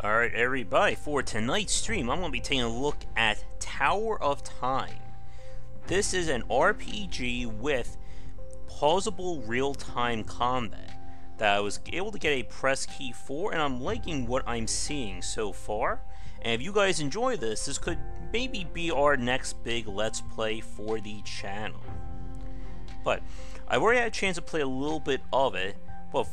Alright everybody, for tonight's stream I'm going to be taking a look at Tower of Time. This is an RPG with pausable real-time combat that I was able to get a press key for, and I'm liking what I'm seeing so far. And if you guys enjoy this, this could maybe be our next big Let's Play for the channel. But I've already had a chance to play a little bit of it, but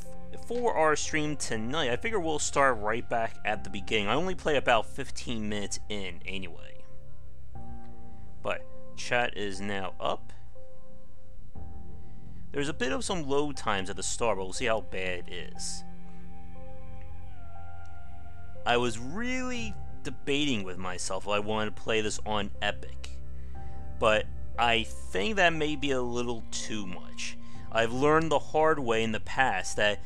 for our stream tonight, I figure we'll start right back at the beginning. I only play about 15 minutes in anyway. But chat is now up. There's a bit of some load times at the start, but we'll see how bad it is. I was really debating with myself if I wanted to play this on Epic, but I think that may be a little too much. I've learned the hard way in the past that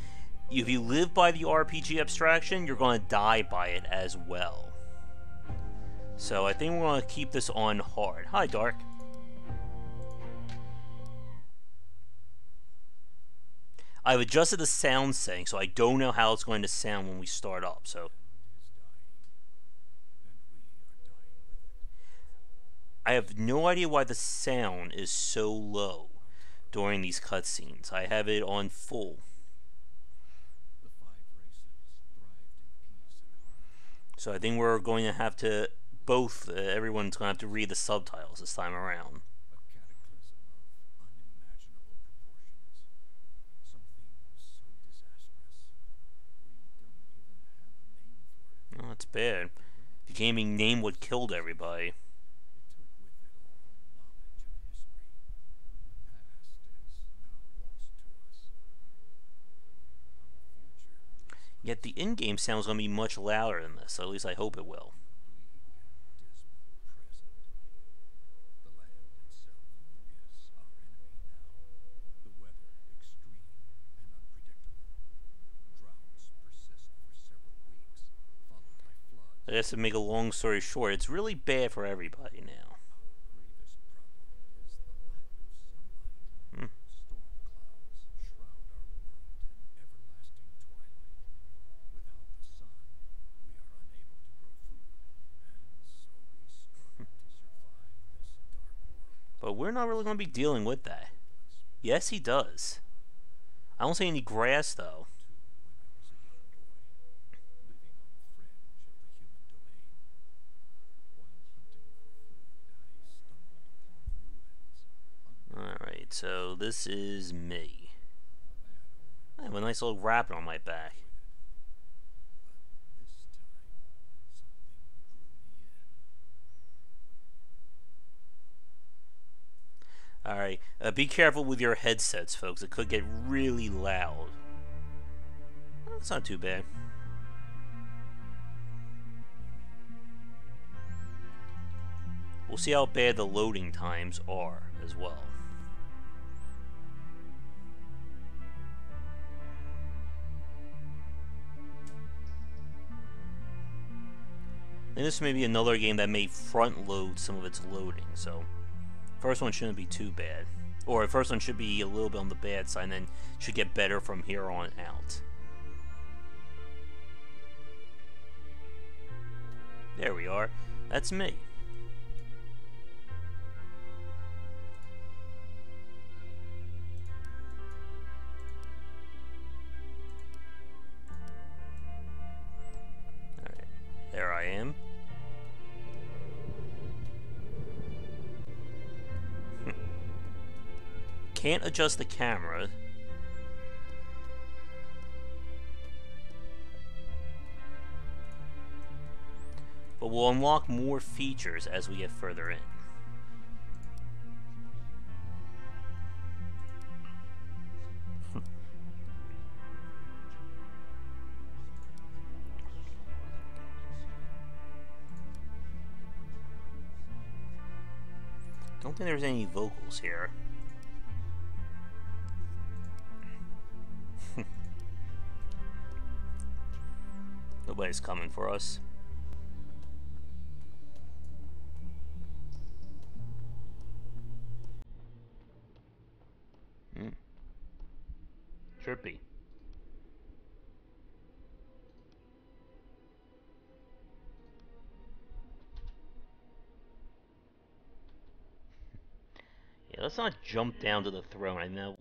if you live by the RPG abstraction, you're going to die by it as well. So I think we're going to keep this on hard. Hi, Dark. I've adjusted the sound setting, so I don't know how it's going to sound when we start up, so I have no idea why the sound is so low during these cutscenes. I have it on full. So I think we're going to have to everyone's going to have to read the subtitles this time around. Oh, that's bad. The gaming name what killed everybody. Yet the in-game sound is going to be much louder than this, so at least I hope it will. I guess to make a long story short, it's really bad for everybody now. But we're not really going to be dealing with that. Yes, he does. I don't see any grass, though. Alright, so this is me. I have a nice little rabbit on my back. Alright, be careful with your headsets, folks. It could get really loud. That's not too bad. We'll see how bad the loading times are as well. And this may be another game that may front load some of its loading, so first one shouldn't be too bad. Or the first one should be a little bit on the bad side and then should get better from here on out. There we are. That's me. Alright, there I am. Can't adjust the camera. But we'll unlock more features as we get further in. Don't think there's any vocals here. Nobody's coming for us. Trippy. let's not jump down to the throne. I know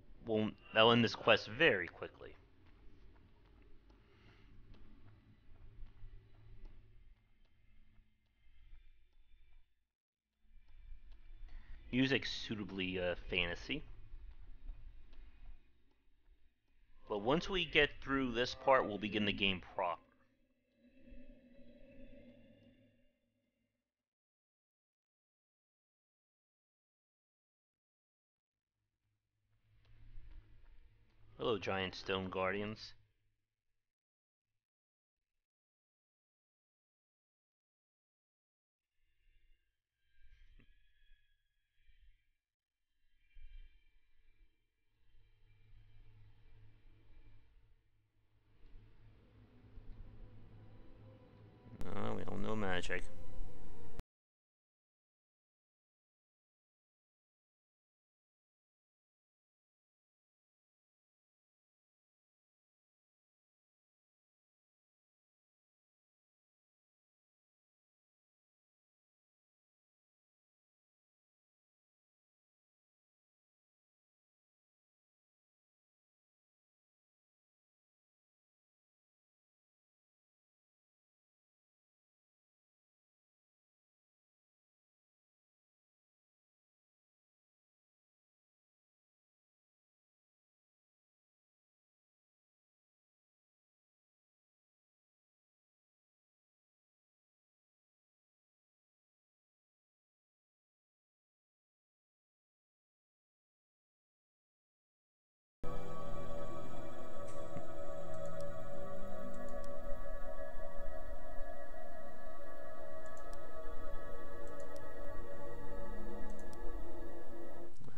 that'll end this quest very quickly. Music suitably fantasy. But once we get through this part, we'll begin the game proper. Hello, giant stone guardians. We don't know magic.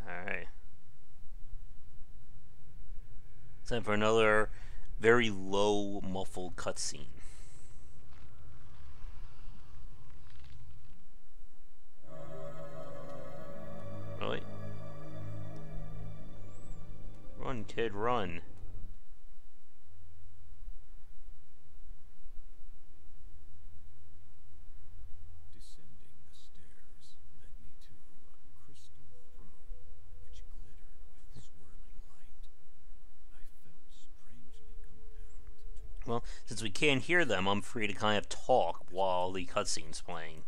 Alright. Time for another very low, muffled cutscene. Really? Run, kid, run. Descending the stairs led me to a crystal throne which glittered with swirling light. I felt strangely compelled to. Well, since we can't hear them, I'm free to kind of talk while the cutscene's playing.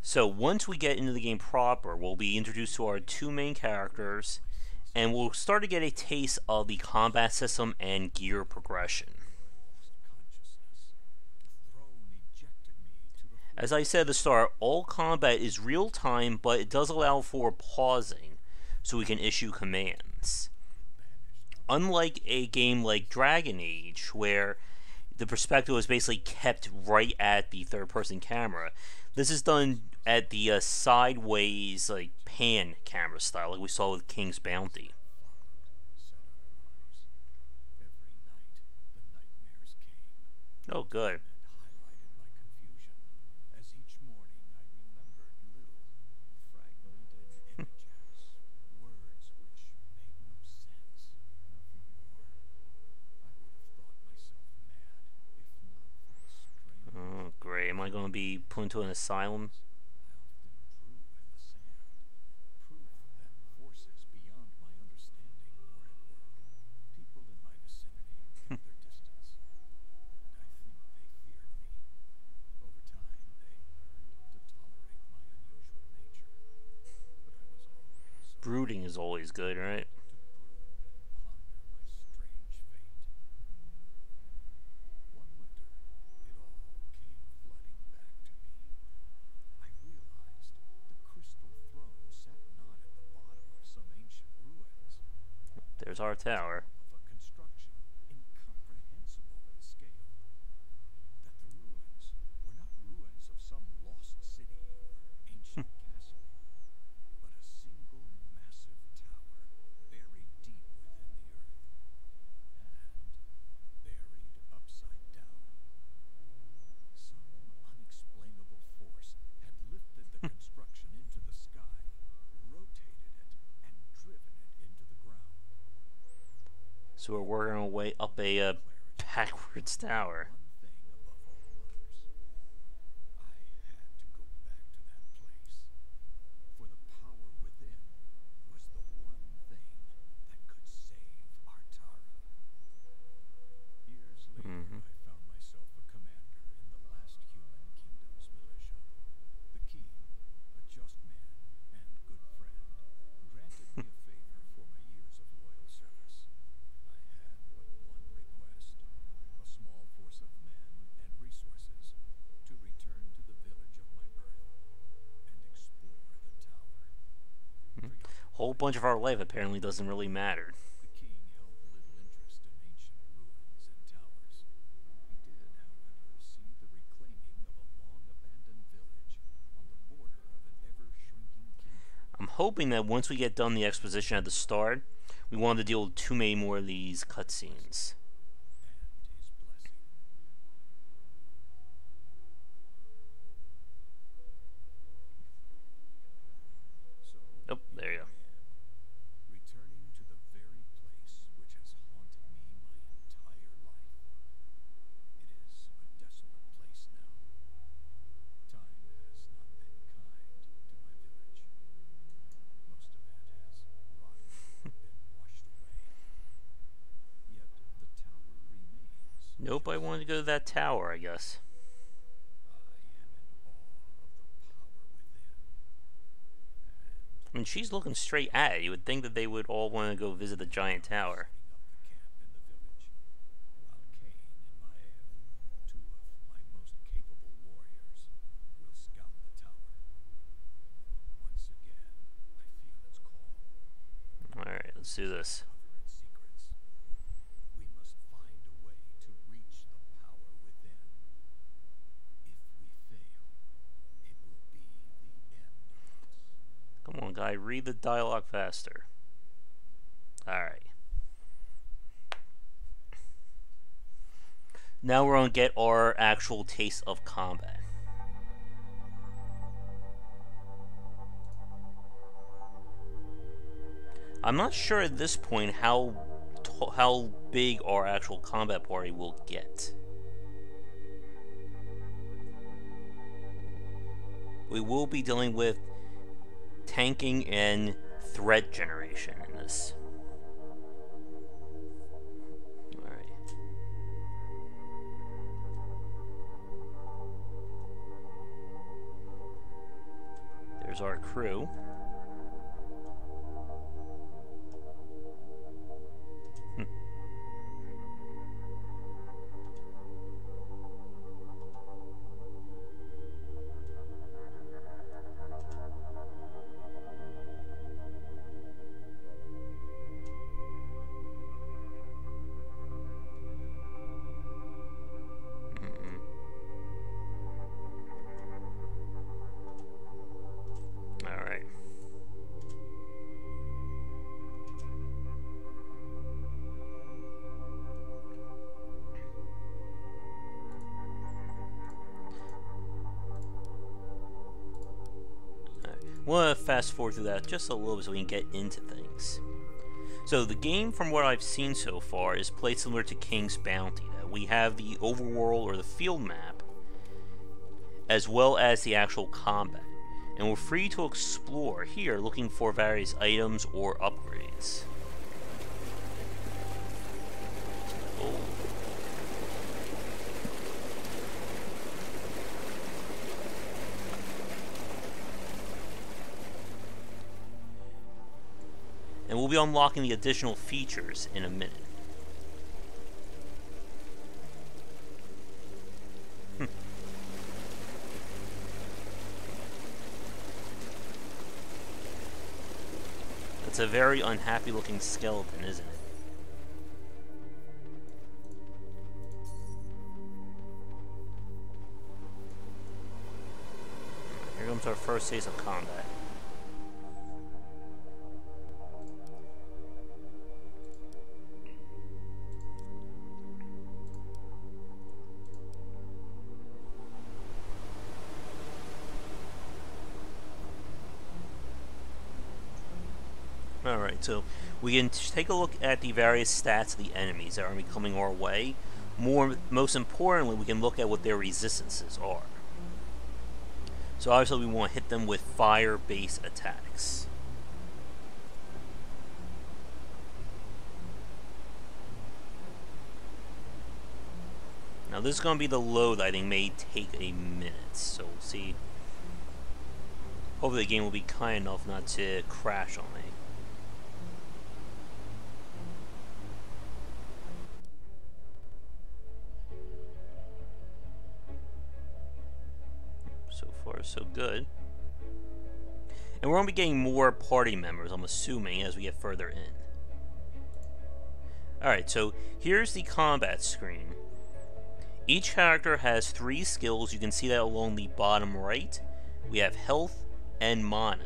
So once we get into the game proper, we'll be introduced to our two main characters, and we'll start to get a taste of the combat system and gear progression. As I said at the start, all combat is real time, but it does allow for pausing so we can issue commands. Unlike a game like Dragon Age, where the perspective is basically kept right at the third person camera, this is done at the sideways, like pan camera style, like we saw with King's Bounty. Oh, good. Oh, great. Am I going to be put into an asylum? Brooding is always good, right? There's our tower. So we're working our way up a backwards tower. I had to go back to that place, for the power within whole bunch of our life apparently doesn't really matter. The king held little interest in ancient ruins and towers. He did, however, see the reclaiming of a long-abandoned village on the border of an ever-shrinking kingdom. I'm hoping that once we get done the exposition at the start, we want to deal with too many more of these cutscenes. And his blessing. So Oh, there you go. here I am, returning to the very place which has haunted me my entire life. It is a desolate place now. Time has not been kind to my village. Most of it has rotted or been washed away. Yet the tower remains. Nope, I wanted to go to that tower, I guess. I am in awe of the power within. I mean, she's looking straight at it. You would think that they would all want to go visit the giant tower. Setting up the camp in the village, while Cain and two of my most capable warriors will scout the tower. Once again, I feel its call. Alright, let's do this. Discover its secrets. We must find a way to reach the power within. If we fail, it will be the end of us. Come on, guy, read the dialogue faster. Alright. Now we're going to get our actual taste of combat. I'm not sure at this point how big our actual combat party will get. We will be dealing with tanking and threat generation in this. Alright. There's our crew. Alright. We'll fast forward through that just a little bit so we can get into things. So the game, from what I've seen so far, is played similar to King's Bounty. We have the overworld or the field map, as well as the actual combat. And we're free to explore here, looking for various items or upgrades. Oh. And we'll be unlocking the additional features in a minute. It's a very unhappy looking skeleton, isn't it? Here comes our first taste of combat. Alright, so we can take a look at the various stats of the enemies that are coming our way. Most importantly, we can look at what their resistances are. So obviously we want to hit them with fire-based attacks. Now this is going to be the load that I think may take a minute, so we'll see. Hopefully the game will be kind enough not to crash on me. So far, so good. And we're going to be getting more party members, I'm assuming, as we get further in. Alright, so here's the combat screen. Each character has 3 skills. You can see that along the bottom right. We have health and mana.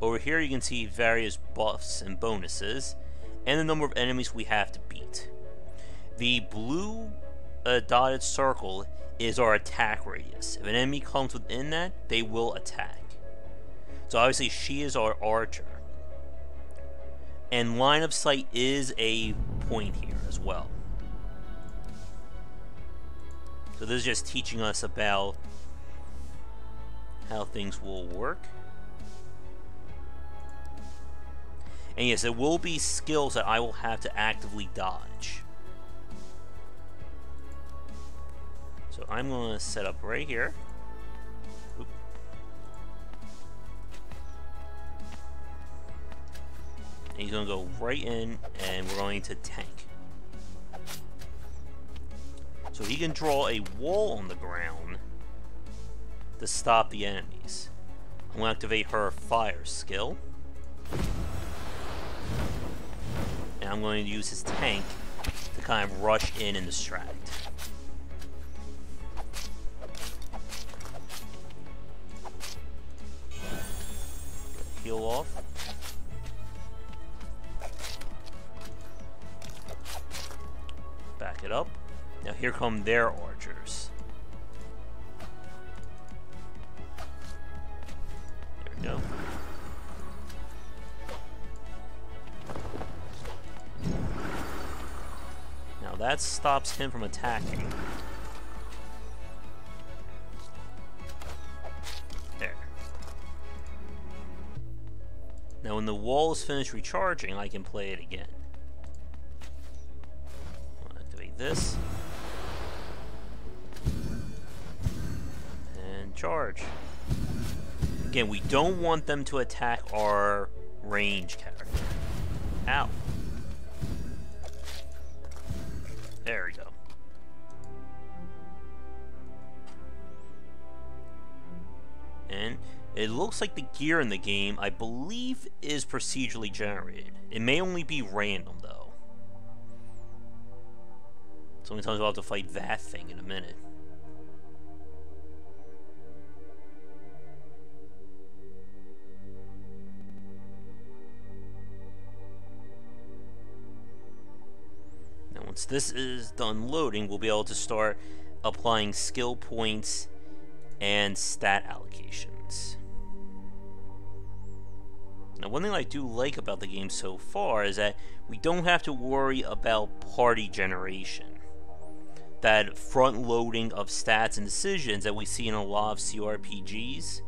Over here you can see various buffs and bonuses, and the number of enemies we have to beat. The blue dotted circle is our attack radius. If an enemy comes within that, they will attack. So obviously she is our archer. And line of sight is a point here as well. So this is just teaching us about how things will work. And yes, there will be skills that I will have to actively dodge. So I'm going to set up right here. Oop. And he's going to go right in, and we're going to tank. So he can draw a wall on the ground to stop the enemies. I'm going to activate her fire skill. And I'm going to use his tank to kind of rush in and distract. Heal off. Back it up. Now here come their archers. There we go. Now that stops him from attacking. There. Now when the wall is finished recharging, I can play it again. I'll activate this. And charge. Again, we don't want them to attack our range character. Ow. There we go. And it looks like the gear in the game, I believe, is procedurally generated. It may only be random, though. Sometimes we'll have to fight that thing in a minute. Once this is done loading, we'll be able to start applying skill points and stat allocations. Now, one thing I do like about the game so far is that we don't have to worry about party generation. That front loading of stats and decisions that we see in a lot of CRPGs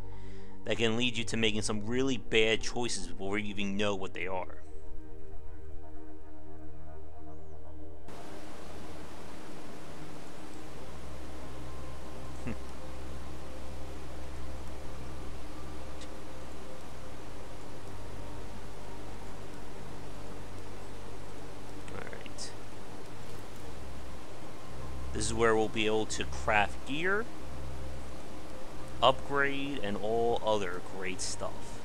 that can lead you to making some really bad choices before you even know what they are. This is where we'll be able to craft gear, upgrade, and all other great stuff.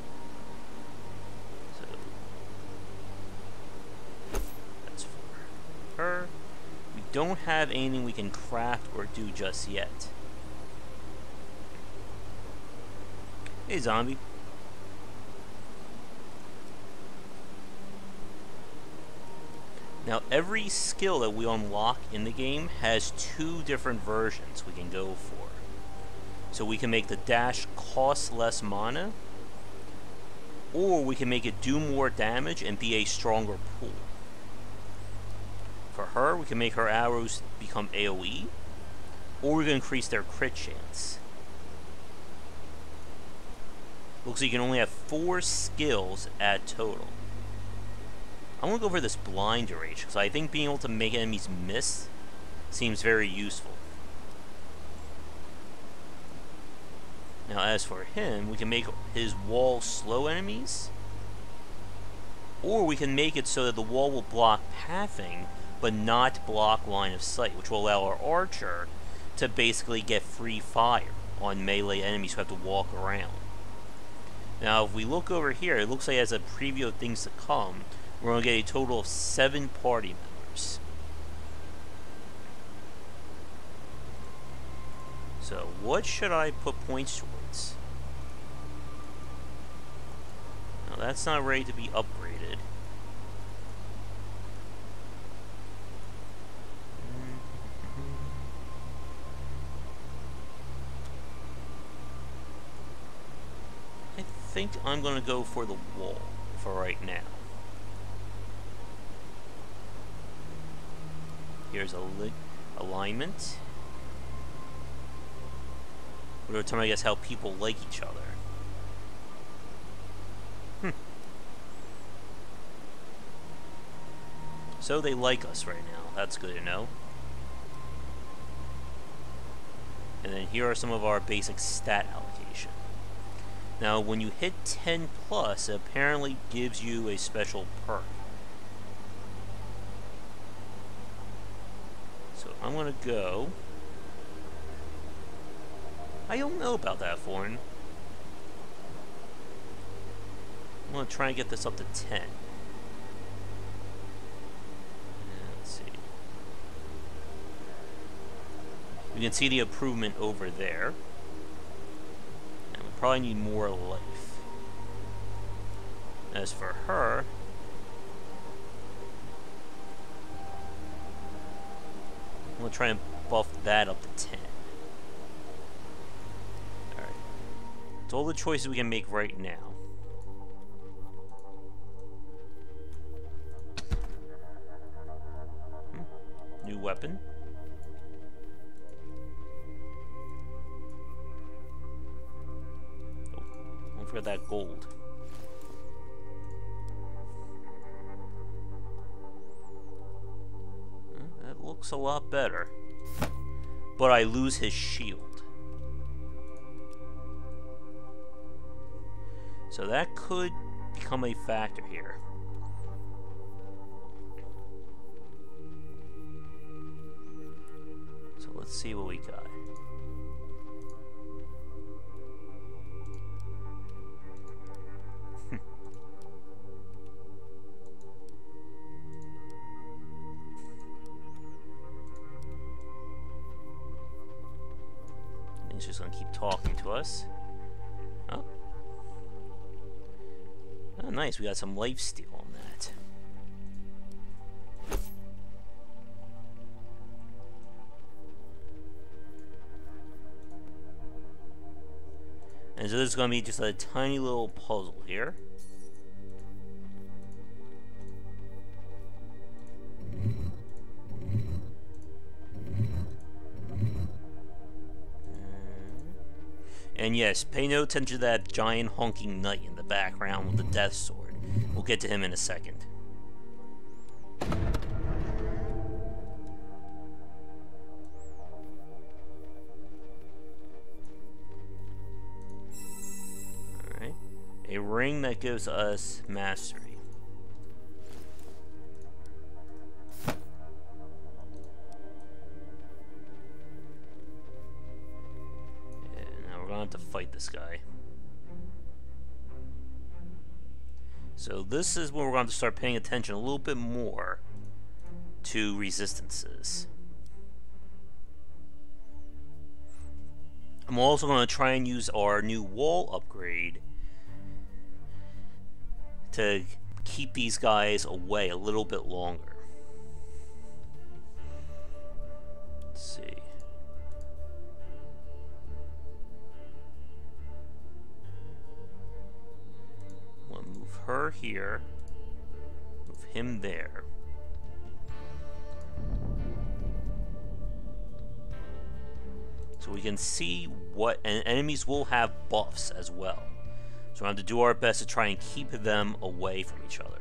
So that's for her. We don't have anything we can craft or do just yet. Hey, zombie. Now, every skill that we unlock in the game has 2 different versions we can go for. So we can make the dash cost less mana, or we can make it do more damage and be a stronger pull. For her, we can make her arrows become AoE, or we can increase their crit chance. Looks like you can only have 4 skills at total. I'm going to go for this blind duration, because I think being able to make enemies miss seems very useful. Now as for him, we can make his wall slow enemies, or we can make it so that the wall will block pathing, but not block line of sight, which will allow our archer to basically get free fire on melee enemies who have to walk around. Now, if we look over here, it looks like it has a preview of things to come. We're going to get a total of 7 party members. So, what should I put points towards? Now, that's not ready to be upgraded. I think I'm going to go for the wall for right now. Here's a alignment. We're talking, I guess, how people like each other. So they like us right now. That's good to know. And then here are some of our basic stat allocation. Now, when you hit 10 plus, it apparently gives you a special perk. So I'm gonna go. I don't know about that, Foreign. I'm gonna try and get this up to 10. Let's see. You can see the improvement over there. And we probably need more life. As for her, I'm gonna try and buff that up to 10. Alright. It's all the choices we can make right now. New weapon. Oh, don't forget that gold. That looks a lot better. But I lose his shield. So that could become a factor here. So let's see what we got. He's just gonna keep talking to us. Oh. Oh, nice. We got some life steal on that. And so this is gonna be just a tiny little puzzle here. And yes, pay no attention to that giant honking knight in the background with the death sword. We'll get to him in a second. Alright. A ring that gives us mastery. To fight this guy. So this is where we're going to start paying attention a little bit more to resistances. I'm also going to try and use our new wall upgrade to keep these guys away a little bit longer. Let's see. Her here, move him there. So we can see what, and enemies will have buffs as well. So we're going to do our best to try and keep them away from each other.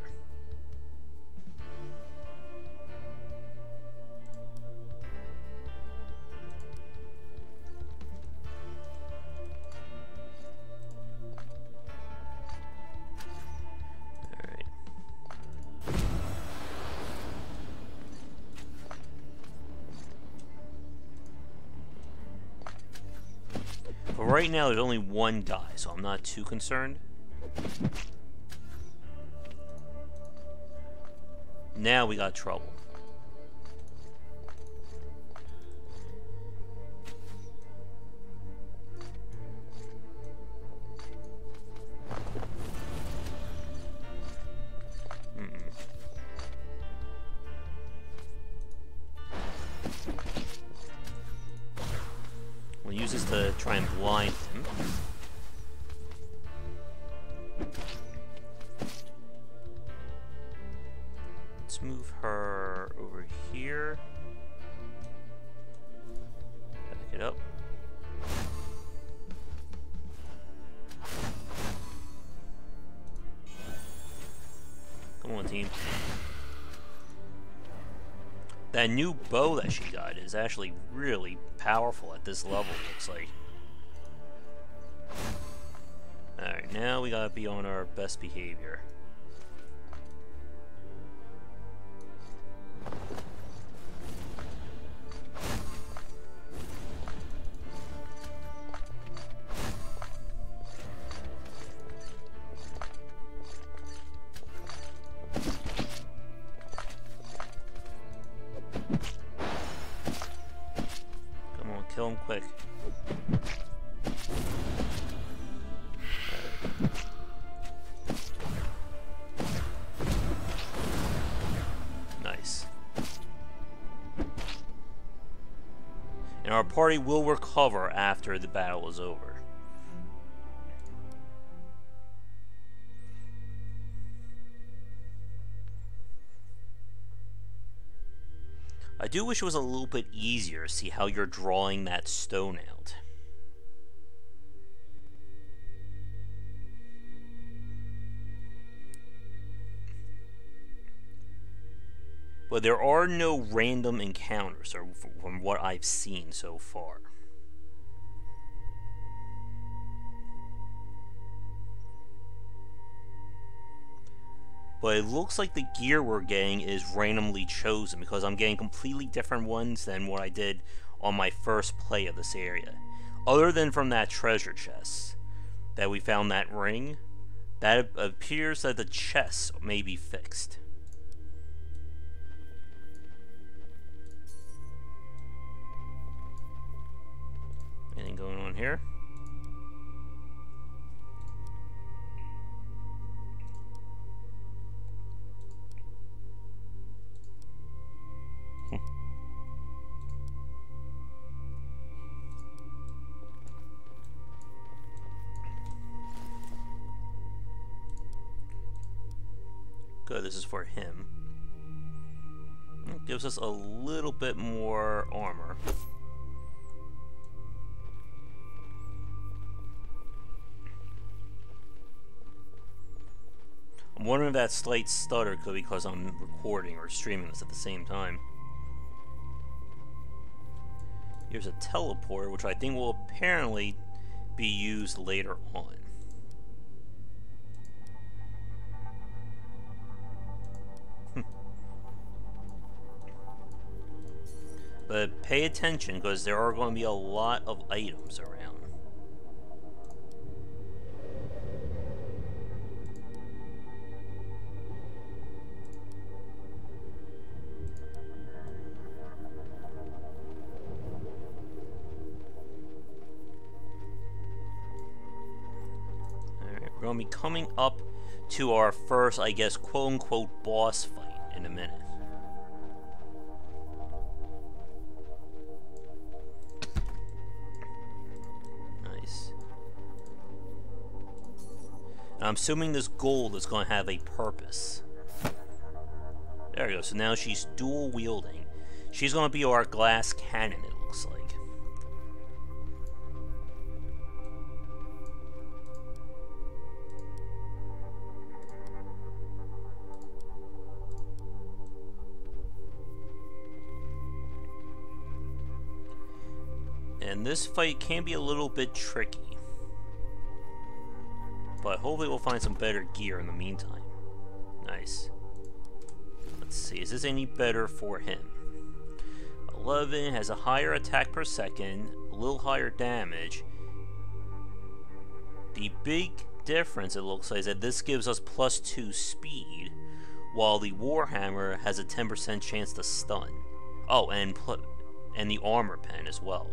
Right now, there's only one guy, so I'm not too concerned. Now we got trouble. We'll use this to try and blind him. Let's move her over here. Back it up. Come on, team. That new bow that she got is actually really powerful at this level, looks like. Alright, now we gotta be on our best behavior. Kill him quick. Nice. And our party will recover after the battle is over. I do wish it was a little bit easier to see how you're drawing that stone out. But there are no random encounters, or from what I've seen so far. But it looks like the gear we're getting is randomly chosen, because I'm getting completely different ones than what I did on my first play of this area. Other than from that treasure chest that we found that ring, that appears that the chest may be fixed. Anything going on here? Good, this is for him. It gives us a little bit more armor. I'm wondering if that slight stutter could be because I'm recording or streaming this at the same time. Here's a teleporter, which I think will apparently be used later on. But pay attention, because there are going to be a lot of items around. Alright, we're going to be coming up to our first, I guess, quote-unquote boss fight in a minute. I'm assuming this gold is going to have a purpose. There we go. So now she's dual wielding. She's going to be our glass cannon, it looks like. And this fight can be a little bit tricky. But hopefully we'll find some better gear in the meantime. Nice. Let's see, is this any better for him? 11 has a higher attack per second, a little higher damage. The big difference, it looks like, is that this gives us +2 speed, while the Warhammer has a 10% chance to stun. Oh, and the armor pen as well.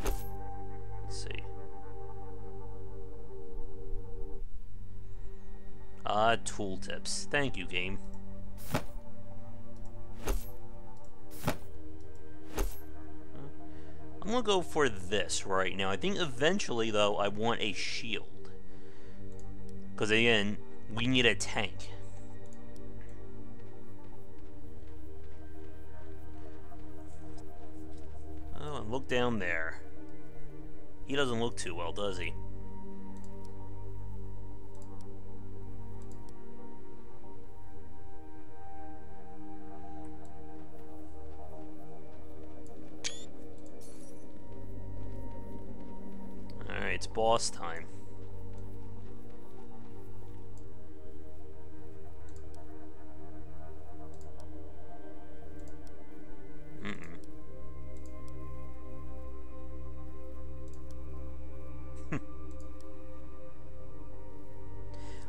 Let's see. Tooltips. Thank you, game. I'm gonna go for this right now. I think eventually, though, I want a shield. Because, again, we need a tank. Oh, and look down there. He doesn't look too well, does he? Alright, it's boss time.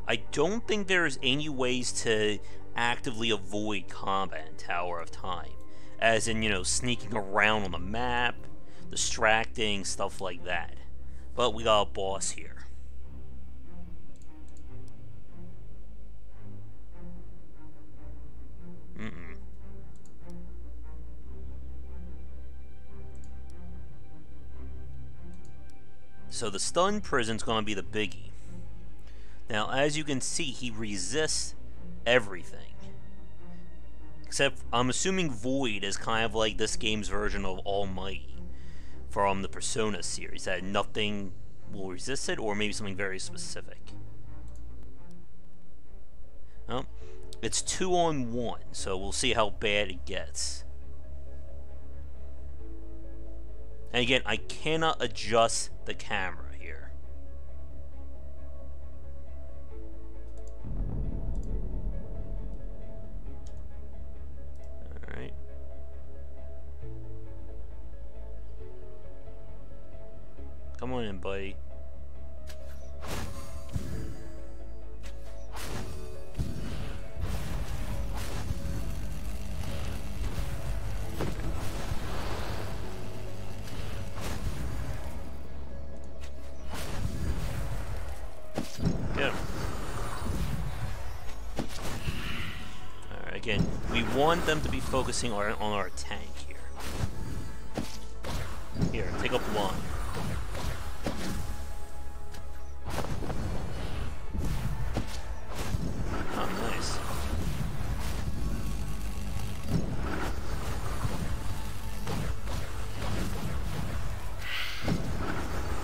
I don't think there's any ways to actively avoid combat in Tower of Time. As in, you know, sneaking around on the map, distracting, stuff like that. But we got a boss here. So the stun prison's gonna be the biggie. Now, as you can see, he resists everything. Except, I'm assuming Void is kind of like this game's version of Almighty from the Persona series, that nothing will resist it, or maybe something very specific. Well, it's 2-on-1, so we'll see how bad it gets. And again, I cannot adjust the camera here. Alright. Come on in, buddy. Again, we want them to be focusing on our tank here. Here, take up one. Oh, nice.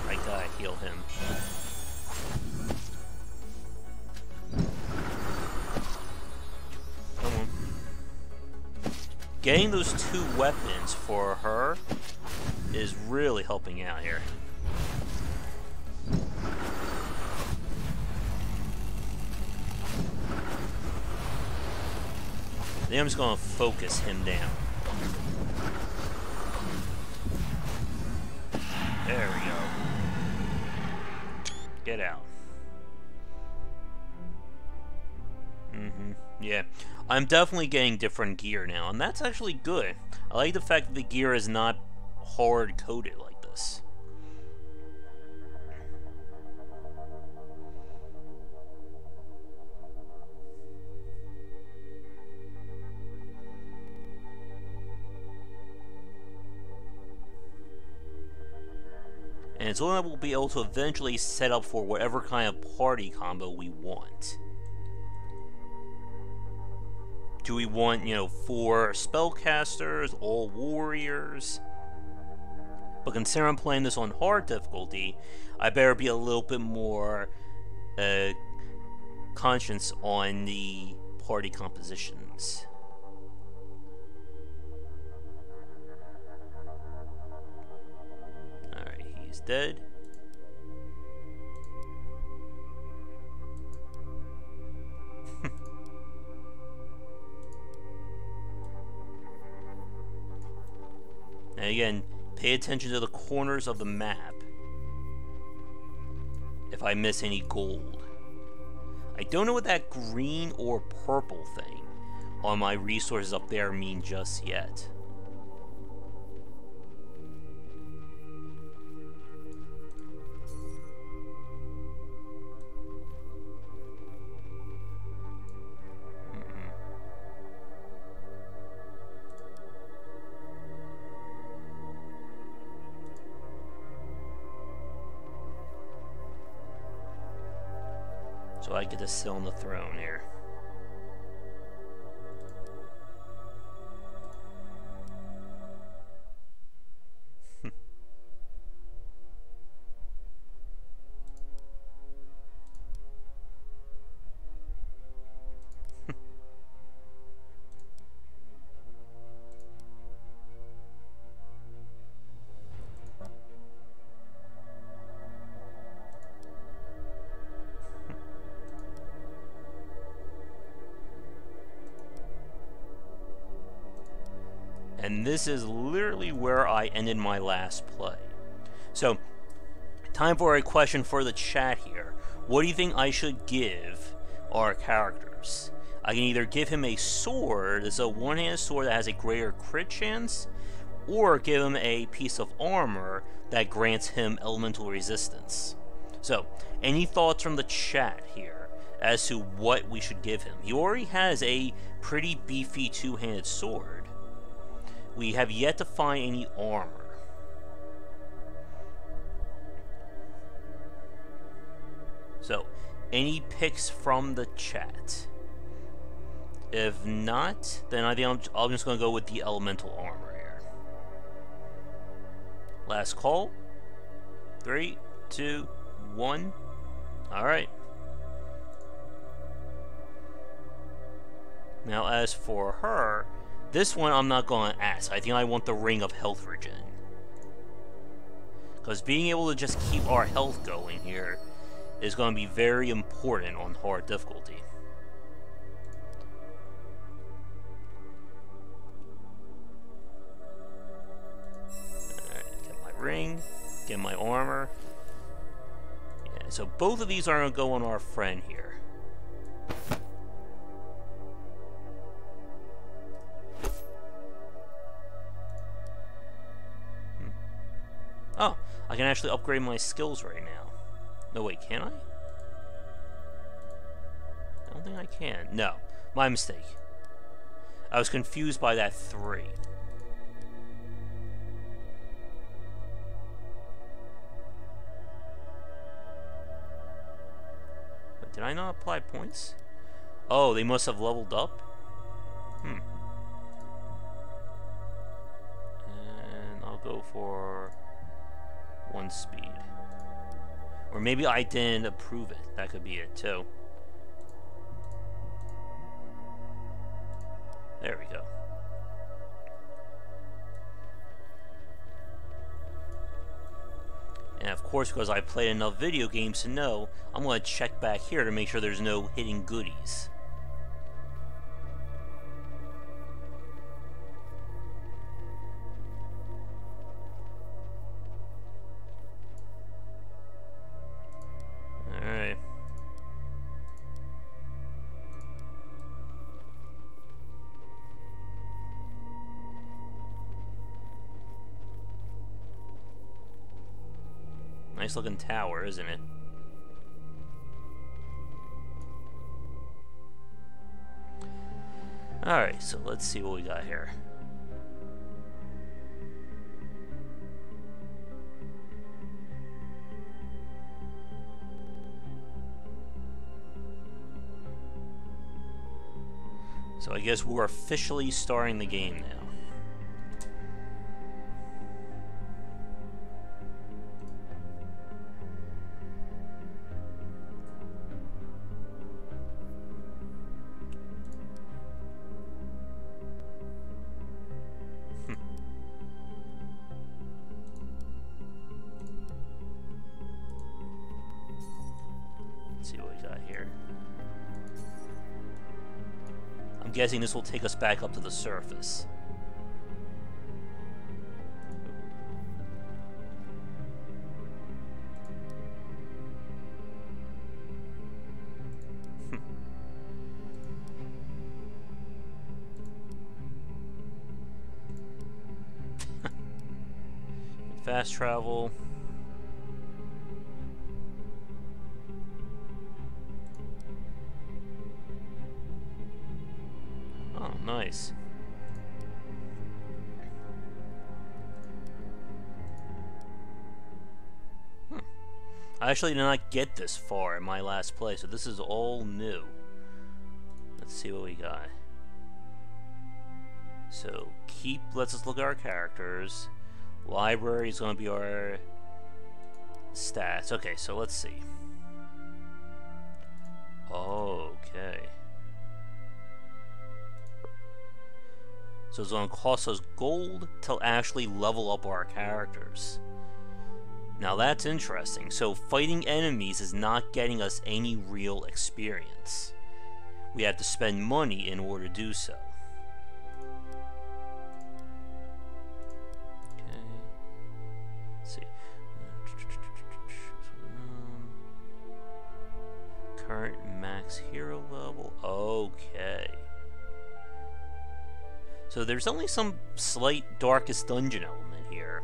I gotta heal him. Getting those 2 weapons for her is really helping out here. Then I'm just going to focus him down. There we go. Get out. Yeah. I'm definitely getting different gear now, and that's actually good. I like the fact that the gear is not hard-coded like this. And it's only that we'll be able to eventually set up for whatever kind of party combo we want. Do we want, 4 spellcasters, all warriors? But considering I'm playing this on hard difficulty, I better be a little bit more conscious on the party compositions. Alright, he's dead. And again, pay attention to the corners of the map. if I miss any gold. I don't know what that green or purple thing on my resources up there mean just yet. So I get to sit on the throne here. And this is literally where I ended my last play. So, time for a question for the chat here. What do you think I should give our characters? I can either give him a sword, it's a one-handed sword that has a greater crit chance, or give him a piece of armor that grants him elemental resistance. So, any thoughts from the chat here as to what we should give him? He already has a pretty beefy two-handed sword. We have yet to find any armor. So, any picks from the chat? If not, then I think I'm just going to go with the elemental armor here. Last call. 3, 2, 1. Alright. Now, as for her, this one I'm not going to ask. I think I want the Ring of Health Regen. Because being able to just keep our health going here is going to be very important on hard difficulty. Alright, get my ring, get my armor. Yeah, so both of these are going to go on our friend here. Oh, I can actually upgrade my skills right now. No, wait, can I? I don't think I can. No, my mistake. I was confused by that 3. But did I not apply points? Oh, they must have leveled up? And I'll go for 1 speed. Or maybe I didn't approve it. That could be it too. There we go. And of course, because I played enough video games to know, I'm going to check back here to make sure there's no hidden goodies. Alright. Nice looking tower, isn't it? Alright, so let's see what we got here. So I guess we're officially starting the game now. Let's see what we got here. I'm guessing this will take us back up to the surface. Fast travel. Oh, nice. I actually did not get this far in my last play, so this is all new. Let's see what we got. So, lets us look at our characters. Library is going to be our stats. Okay, so let's see. Okay. So it's going to cost us gold to actually level up our characters. Now that's interesting. So fighting enemies is not getting us any real experience. We have to spend money in order to do so. Okay. Let's see. Current max hero level. Okay. So there's only some slight darkest dungeon element here.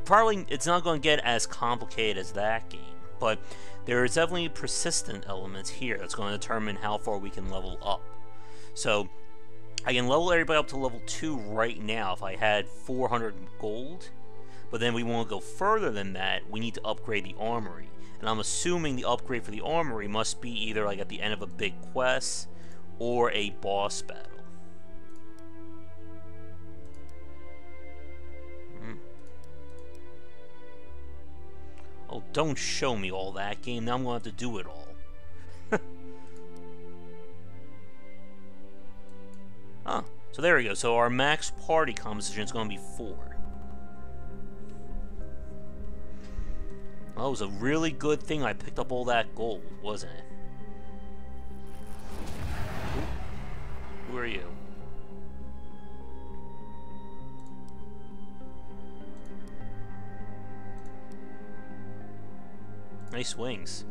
Probably it's not going to get as complicated as that game, but there is definitely persistent elements here that's going to determine how far we can level up. So I can level everybody up to level 2 right now if I had 400 gold, but then we want to go further than that. We need to upgrade the armory, and I'm assuming the upgrade for the armory must be either like at the end of a big quest or a boss battle. Oh, don't show me all that game. Now I'm going to have to do it all. Oh, so there we go. So our max party composition is going to be 4. Well, it was a really good thing I picked up all that gold, wasn't it? Ooh. Who are you? Nice wings.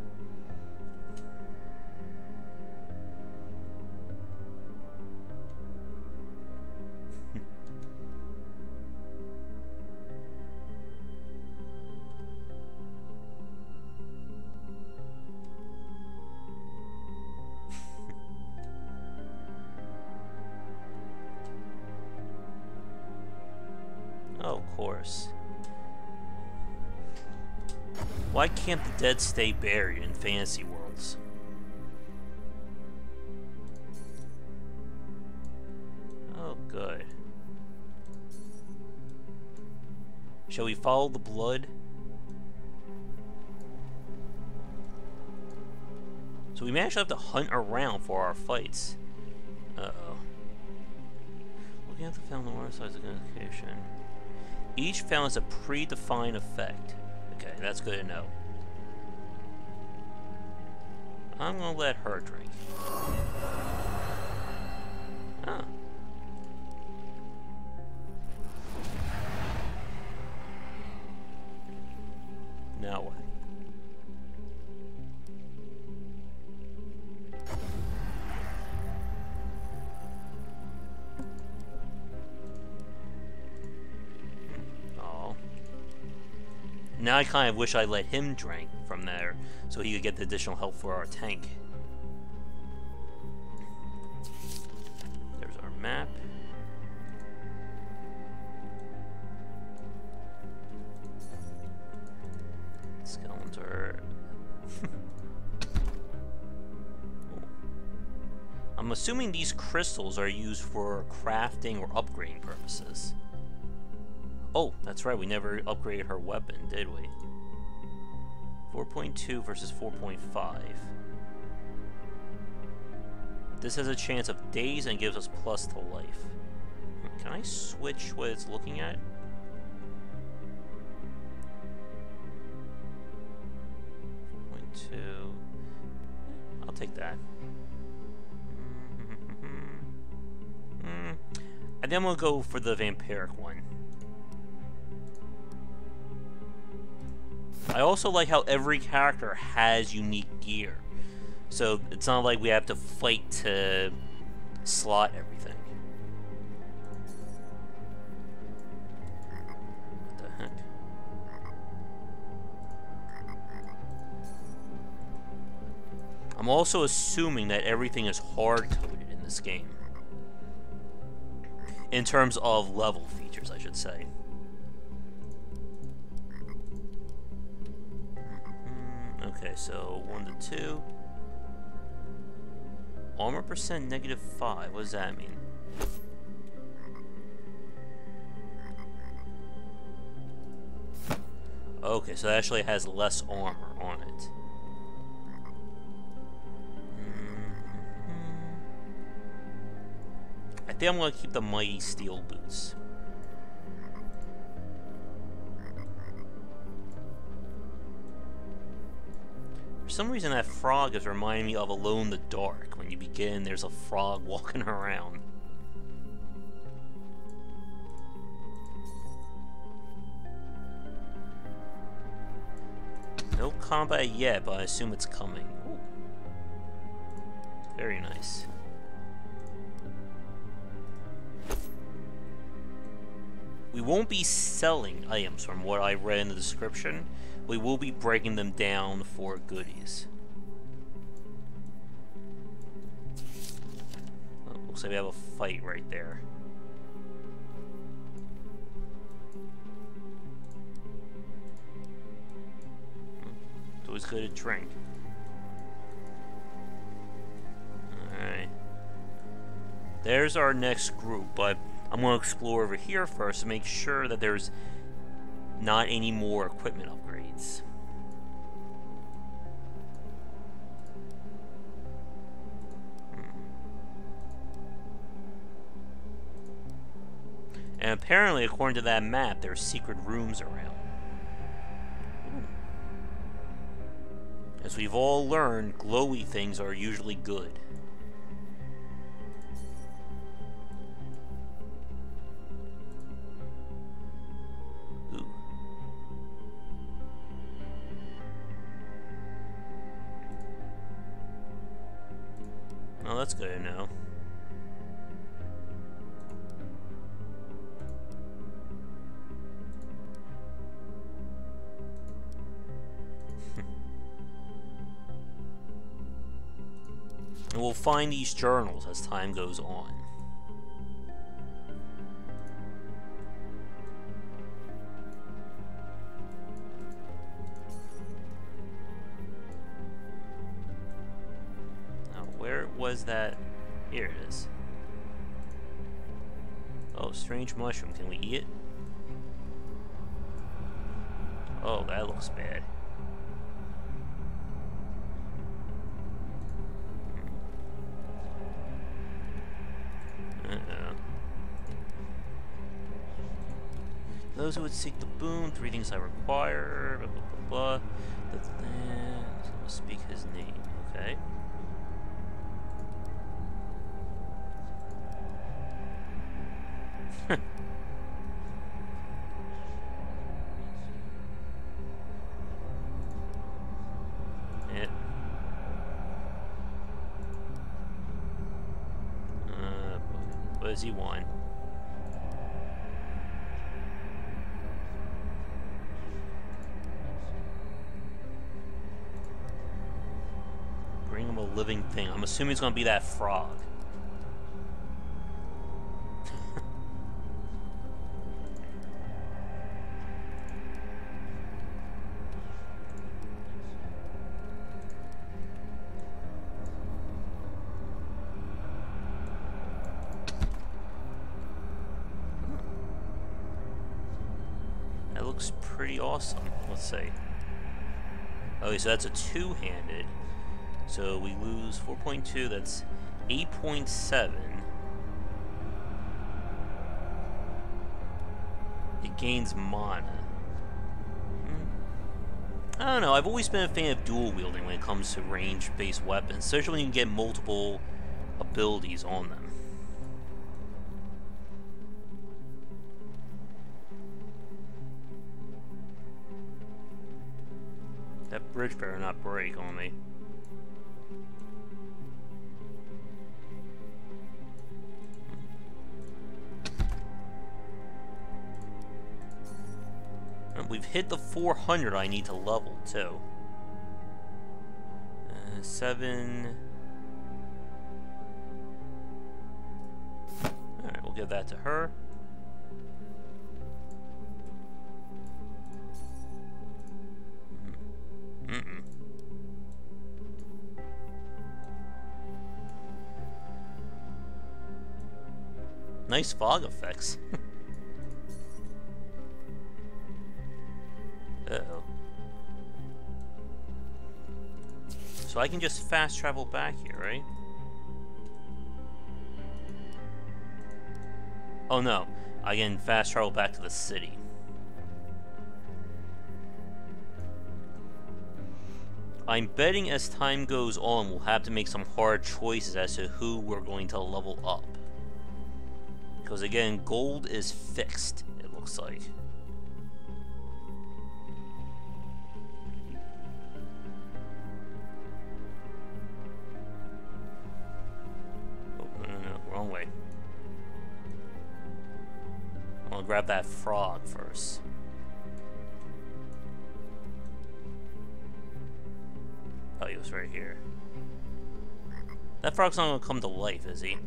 Oh, of course. Why can't the dead stay buried in fantasy worlds? Oh, good. Shall we follow the blood? So we managed to have to hunt around for our fights. Uh-oh. Looking at the found on the side of the location. Each found has a predefined effect. Okay, that's good to know. I'm gonna let her drink. Huh. Now what? Now I kind of wish I let him drink from there, so he could get the additional help for our tank. There's our map. Skeletor. I'm assuming these crystals are used for crafting or upgrading purposes. Oh, that's right, we never upgraded her weapon, did we? 4.2 versus 4.5. This has a chance of days and gives us plus to life. Can I switch what it's looking at? 4.2. I'll take that. I think I'm gonna go for the vampiric one. I also like how every character has unique gear. So it's not like we have to fight to slot everything. What the heck? I'm also assuming that everything is hard-coded in this game. In terms of level features, I should say. Okay, so 1 to 2. Armor percent -5. What does that mean? Okay, so it actually has less armor on it. I think I'm going to keep the mighty steel boots. For some reason that frog is reminding me of Alone in the Dark. When you begin, there's a frog walking around. No combat yet, but I assume it's coming. Ooh. Very nice. We won't be selling items from what I read in the description. We will be breaking them down for goodies. Oh, looks like we have a fight right there. It's always good to drink. Alright. There's our next group, but I'm going to explore over here first to make sure that there's not any more equipment upgrades. And apparently, according to that map, there's secret rooms around. As we've all learned, glowy things are usually good. Oh, that's good to know. And we'll find these journals as time goes on. Was that? Here it is. Oh, strange mushroom. Can we eat it? Oh, that looks bad. Uh-oh. Those who would seek the boon, 3 things I require, blah, blah, blah, blah. The speak his name, okay. Yeah. What does he want? Bring him a living thing. I'm assuming it's gonna be that frog. Looks pretty awesome. Let's see. Okay, so that's a two-handed. So we lose 4.2. That's 8.7. It gains mana. I don't know. I've always been a fan of dual wielding when it comes to range-based weapons, especially when you can get multiple abilities on them. That bridge better not break on me. And we've hit the 400 I need to level, too. 7. Alright, we'll give that to her. Nice fog effects. Uh-oh. So I can just fast travel back here, right? Oh no, I can fast travel back to the city. I'm betting as time goes on, we'll have to make some hard choices as to who we're going to level up. Because again, gold is fixed, it looks like. Oh, no, wrong way. I'm gonna grab that frog first. Oh, he was right here. That frog's not gonna come to life, is he?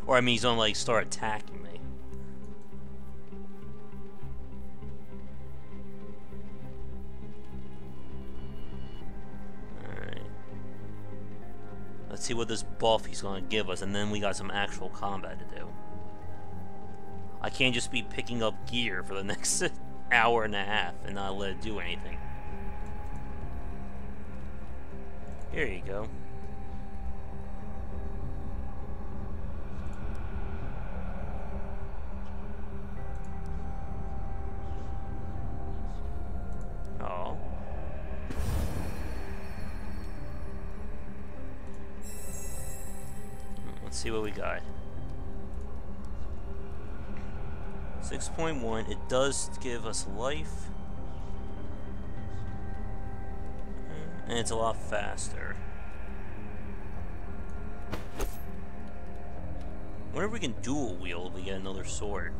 Or I mean, he's gonna like start attacking me. Alright. Let's see what this buff he's gonna give us, and then we got some actual combat to do. I can't just be picking up gear for the next hour and a half and not let it do anything. Here you go. Oh. Let's see what we got. 6.1, it does give us life. And it's a lot faster. I wonder if we can dual wield if we get another sword.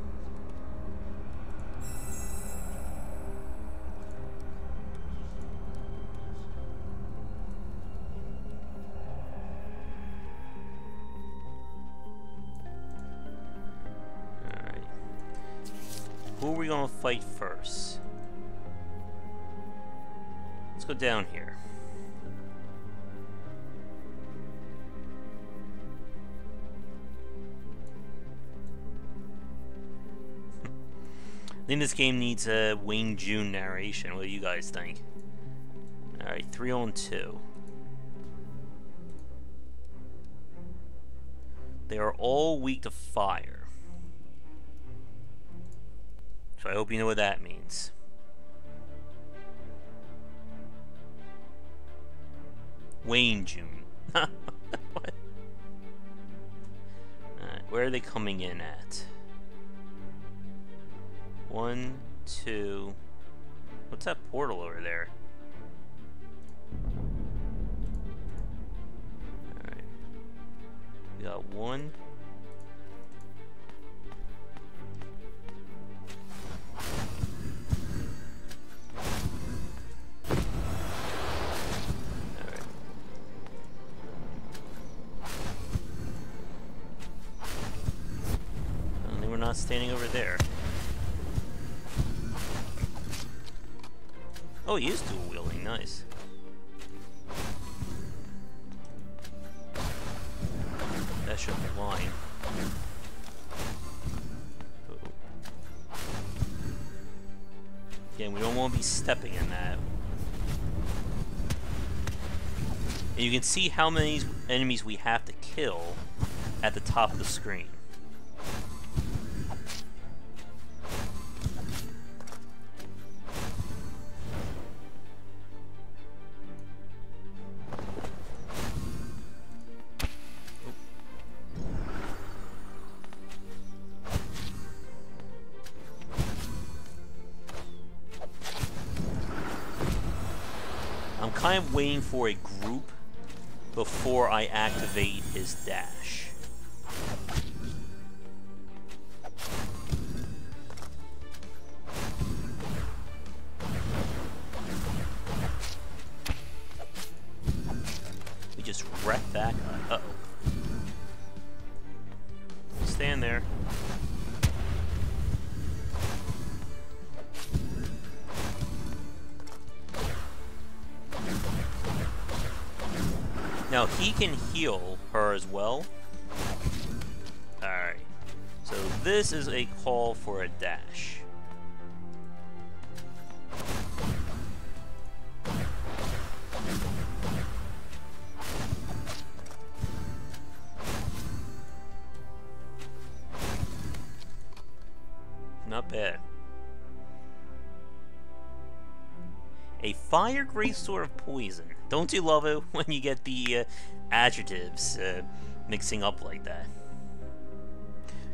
Who are we gonna fight first? Let's go down here. I think this game needs a Wayne June narration. What do you guys think? Alright, 3 on 2. They are all weak to fire. So I hope you know what that means. Wayne June. What? Alright, where are they coming in at? 1, 2... What's that portal over there? Alright. We got 1... Not standing over there. Oh, he is dual wielding. Nice. That should be line. Again, we don't want to be stepping in that. And you can see how many enemies we have to kill at the top of the screen. I'm kind of waiting for a group before I activate his dash. there. Now, he can heal her as well. Alright. So this is a call for a dash. Not bad. A fire great sword of poison. Don't you love it when you get the adjectives mixing up like that?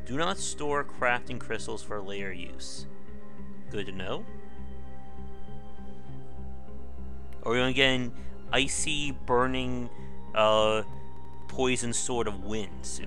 Do not store crafting crystals for later use. Good to know. Are we gonna get an icy, burning, poison sword of wind soon?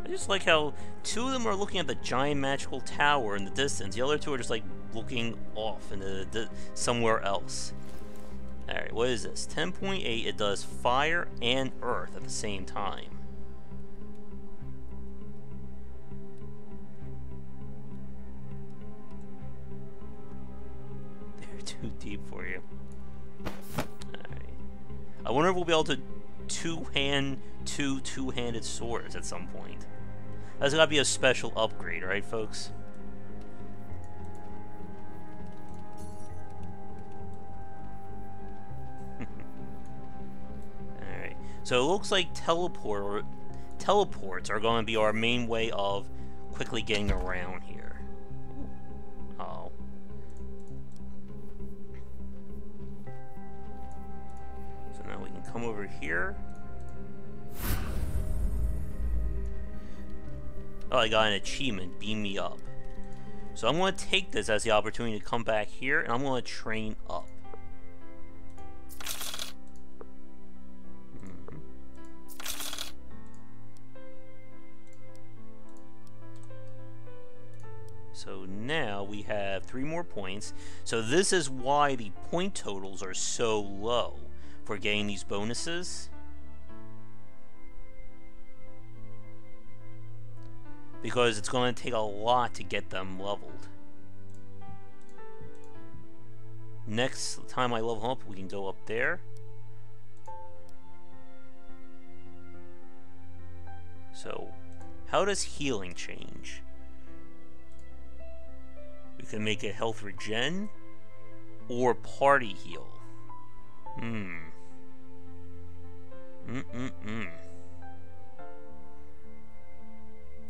I just like how two of them are looking at the giant magical tower in the distance. The other two are just like looking off into somewhere else. Alright, what is this? 10.8, it does fire and earth at the same time. They're too deep for you. Alright. I wonder if we'll be able to two-handed swords at some point. That's gotta be a special upgrade, right, folks? Alright. So it looks like teleports are going to be our main way of quickly getting around here. Oh. So now we can come over here. Oh, I got an achievement. Beam me up. So I'm going to take this as the opportunity to come back here, and I'm going to train up. So now we have 3 more points. So this is why the point totals are so low for getting these bonuses. Because it's going to take a lot to get them leveled. Next time I level up, we can go up there. So, how does healing change? We can make it health regen or party heal.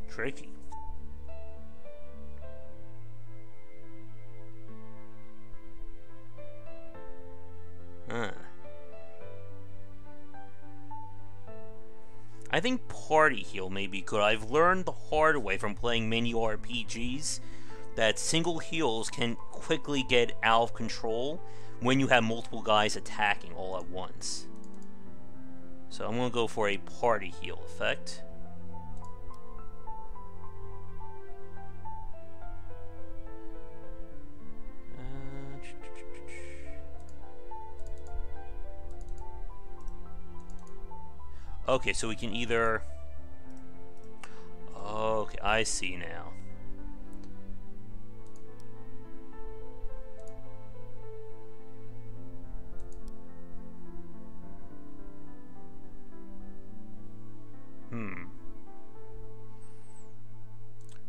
Tricky. I think party heal may be good. I've learned the hard way from playing many RPGs that single heals can quickly get out of control when you have multiple guys attacking all at once. So I'm going to go for a party heal effect. Okay, so we can either... Okay, I see now.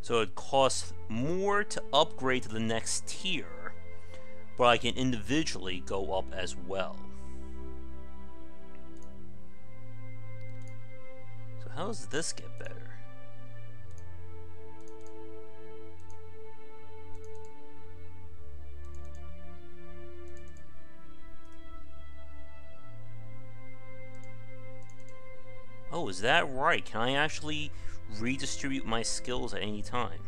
So it costs more to upgrade to the next tier, but I can individually go up as well. So how does this get better? Oh, is that right? Can I actually redistribute my skills at any time?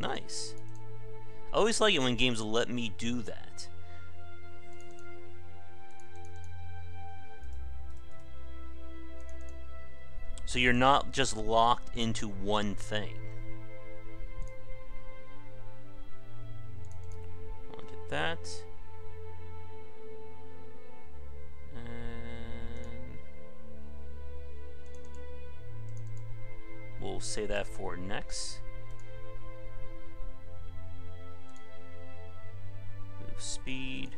Nice. I always like it when games let me do that. So you're not just locked into one thing. I'll get that. And we'll say that for next. Move speed.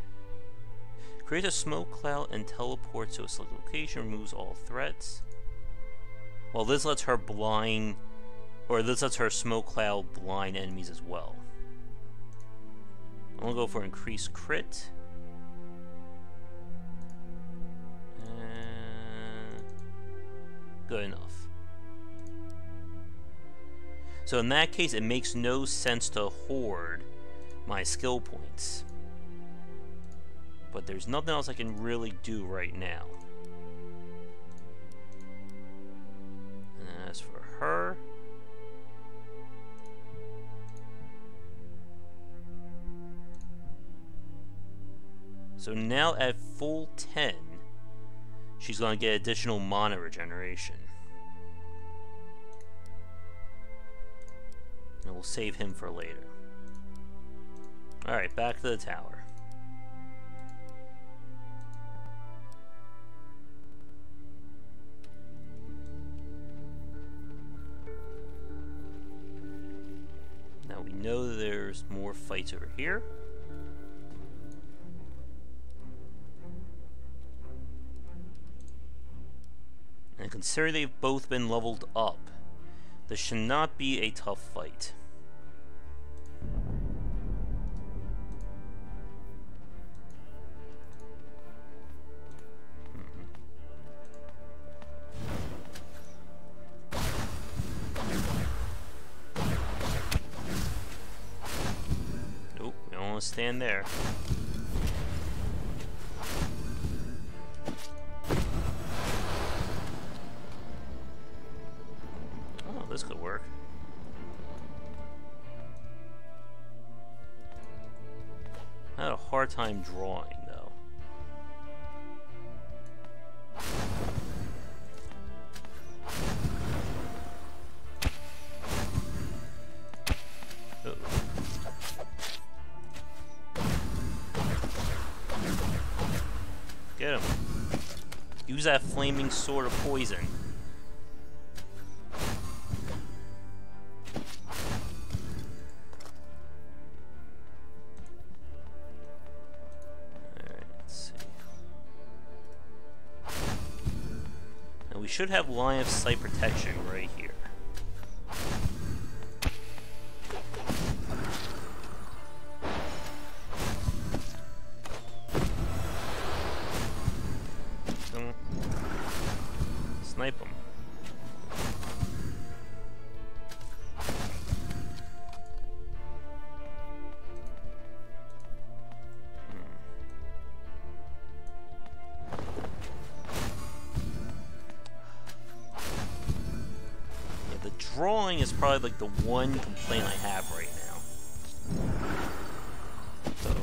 Create a smoke cloud and teleports to a select location, removes all threats. Well, this lets her blind, or this lets her smoke cloud blind enemies as well. I'm gonna go for increased crit. Good enough. So in that case, it makes no sense to hoard my skill points. But there's nothing else I can really do right now. And as for her, so now at full 10, she's going to get additional mana regeneration. And we'll save him for later. Alright, back to the tower. Now we know there's more fights over here. And consider they've both been leveled up, this should not be a tough fight. Nope, we don't want to stand there. This could work. I had a hard time drawing, though. Uh-oh. Get him. Use that flaming sword of poison. We should have line of sight protection right here. Come on. Snipe him. Drawing is probably like the one complaint I have right now. So.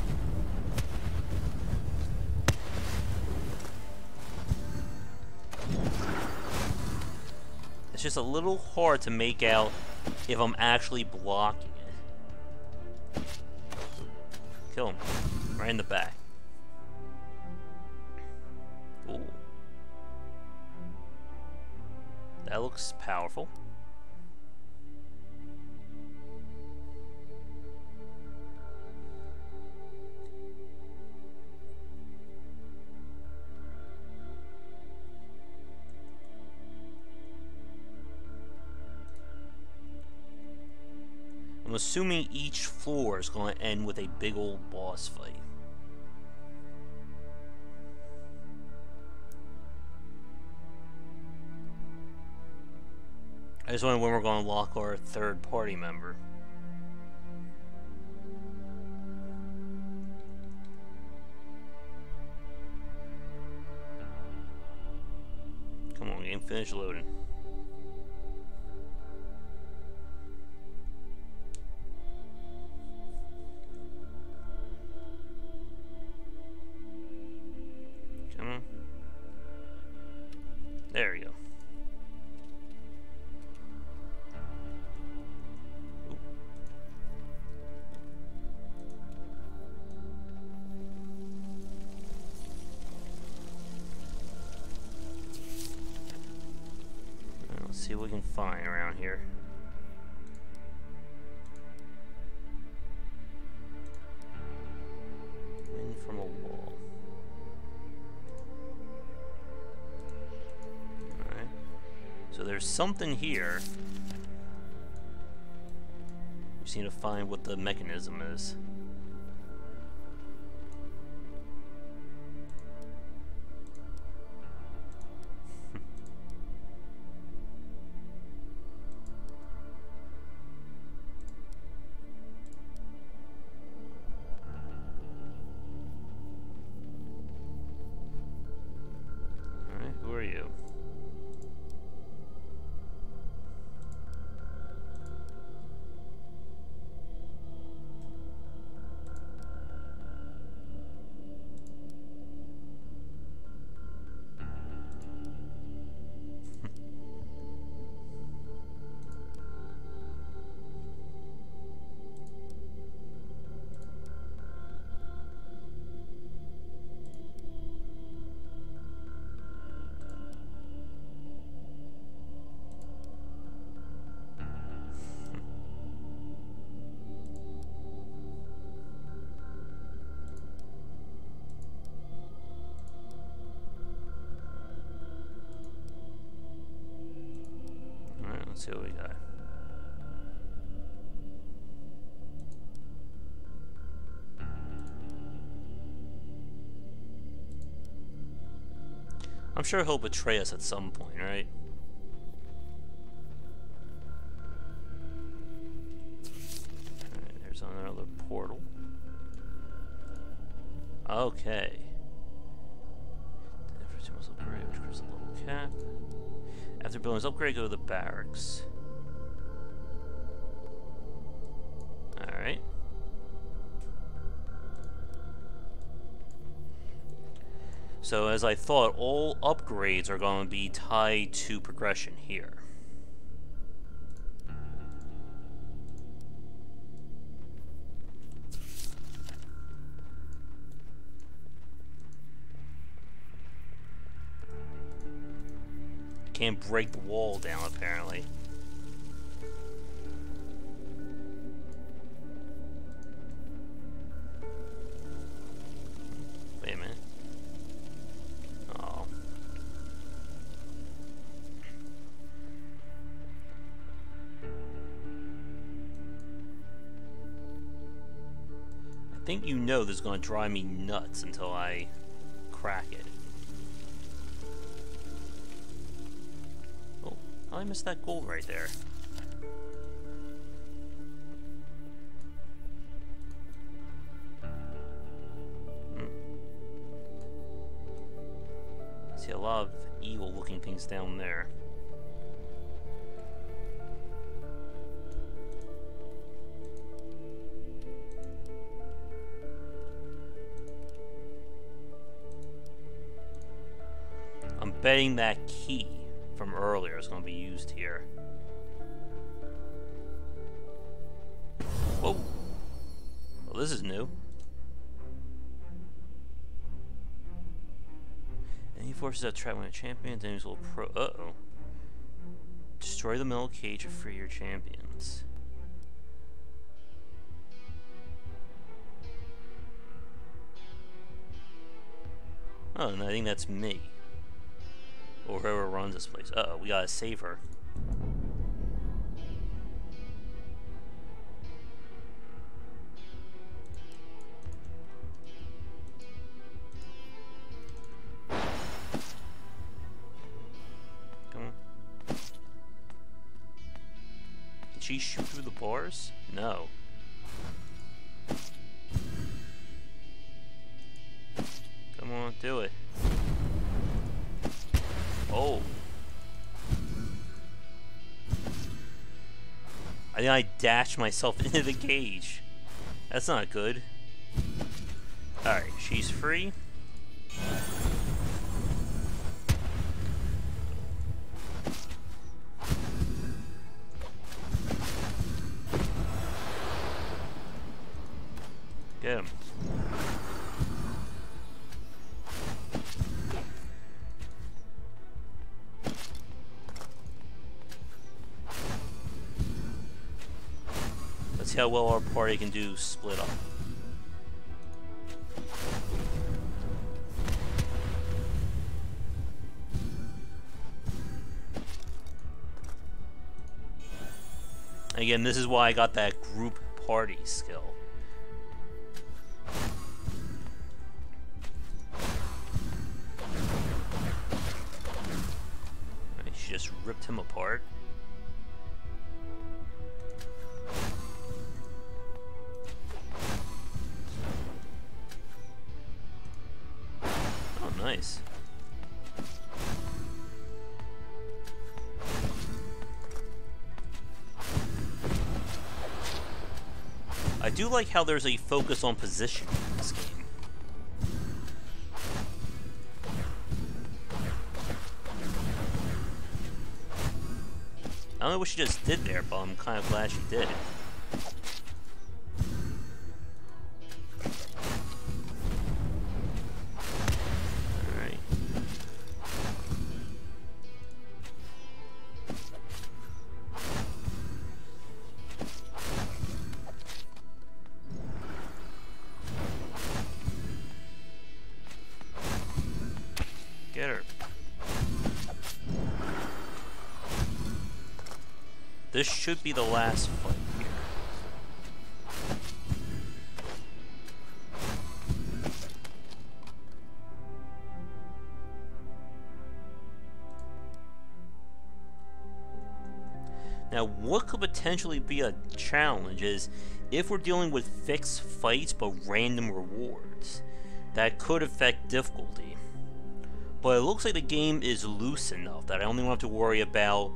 It's just a little hard to make out if I'm actually blocking it. Kill him. Right in the back. Ooh. That looks powerful. I'm assuming each floor is going to end with a big old boss fight. I just wonder when we're going to lock our third party member. Come on, game, finish loading. see what we can find around here. Wind from a wall. Alright. So there's something here. We just need to find what the mechanism is. Who are you? Let's see what we got. I'm sure he'll betray us at some point, right? Alright, there's another portal. Okay. The first must upgrade, which gives a level cap. After buildings upgrade, go to the barracks. Alright. So, as I thought, all upgrades are going to be tied to progression here. Can't break the wall down, apparently. Wait a minute. Oh. I think you know this is going to drive me nuts until I crack it. I missed that gold right there. See a lot of evil-looking things down there. I'm betting that key from earlier is going to be used here. Whoa! Well, this is new. Any forces that trap when a champion, enemies will uh-oh. Destroy the metal cage to free your champions. Oh, and I think that's me. Or whoever runs this place. Uh-oh, we gotta save her. Come on. Did she shoot through the bars? No. Come on, do it. Oh. I think I dashed myself into the cage. That's not good. Alright, she's free. Get him. See how well our party can do split up. Again, this is why I got that group party skill. She just ripped him apart. Oh, nice. I do like how there's a focus on position in this game. I don't know what she just did there, but I'm kind of glad she did. Alright. Get her. This should be the last fight here. Now, what could potentially be a challenge is if we're dealing with fixed fights but random rewards. That could affect difficulty. But it looks like the game is loose enough that I only have to worry about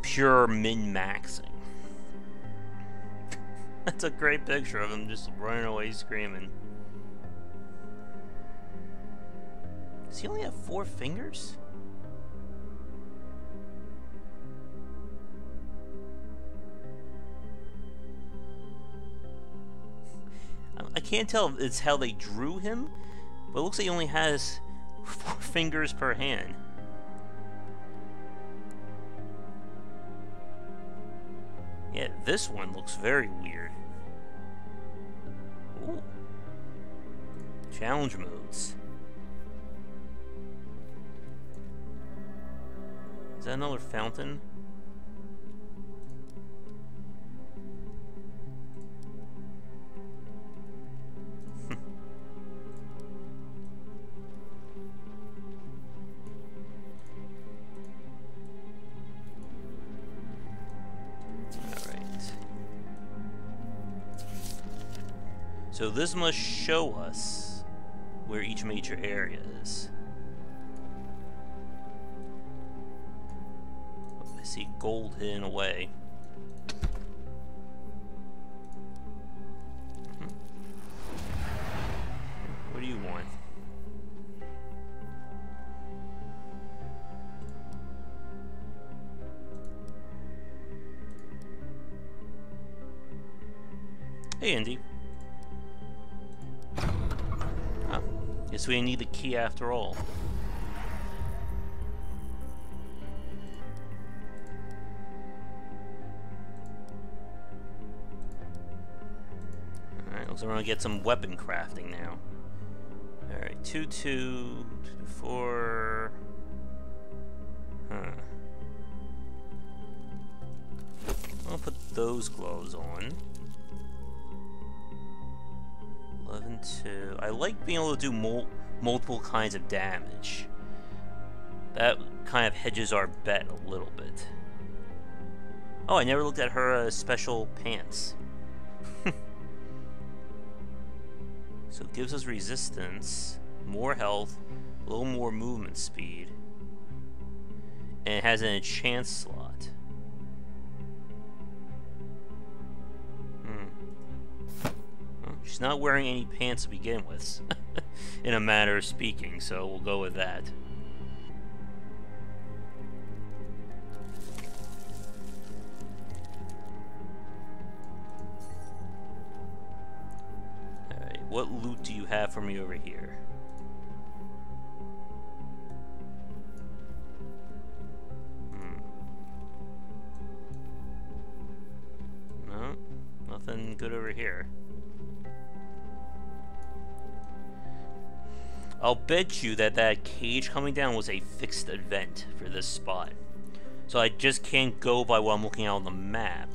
pure min-maxing. That's a great picture of him just running away screaming. Does he only have 4 fingers? I can't tell if it's how they drew him, but it looks like he only has 4 fingers per hand. Yeah, this one looks very weird. Ooh. Challenge modes. Is that another fountain? So this must show us where each major area is. I see gold hidden away. What do you want? Hey, Indy. Guess we need the key after all. Alright, looks like we're gonna get some weapon crafting now. Alright, 2, 2, 2, 4. Huh. I'll put those gloves on. 11, 2. I like being able to do multiple kinds of damage. That kind of hedges our bet a little bit. Oh, I never looked at her special pants. So it gives us resistance, more health, a little more movement speed, and it has an enchant slot. She's not wearing any pants to begin with, in a manner of speaking, so we'll go with that. Alright, what loot do you have for me over here? No, nothing. good over here. I'll bet you that that cage coming down was a fixed event for this spot. So I just can't go by what I'm looking at on the map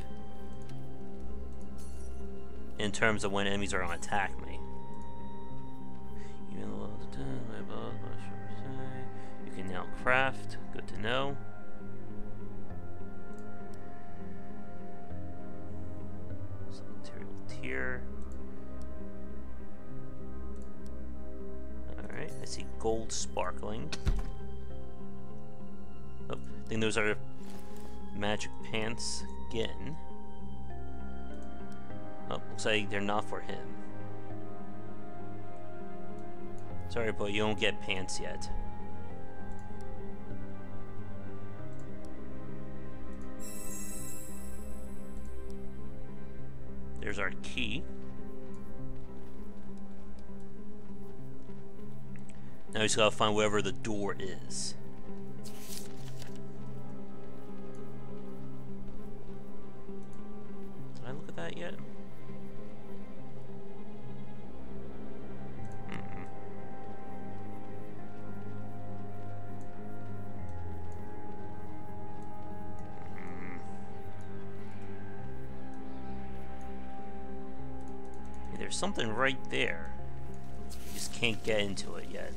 in terms of when enemies are going to attack me. You can now craft. Good to know. Some material tier. Alright, I see gold sparkling. Oh, I think those are magic pants again. Oh, looks like they're not for him. Sorry, but you don't get pants yet. There's our key. Now we just gotta find wherever the door is. Did I look at that yet? There's something right there. You just can't get into it yet.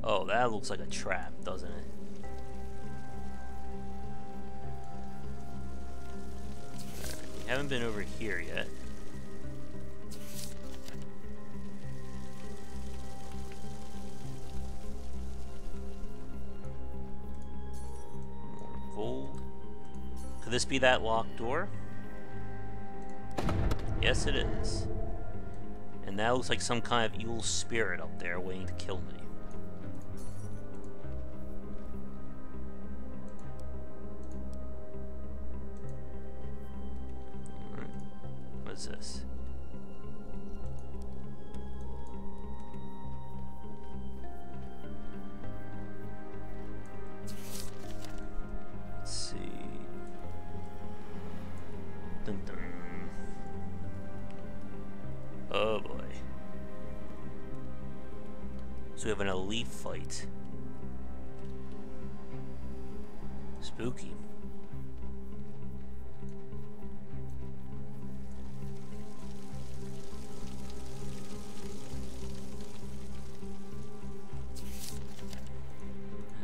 Oh, that looks like a trap, doesn't it? Alright, we haven't been over here yet. More gold. Could this be that locked door? Yes, it is. And that looks like some kind of evil spirit up there waiting to kill me. Alright. What is this? Let's see. Dun dun. Oh boy. So we have an elite fight. Spooky.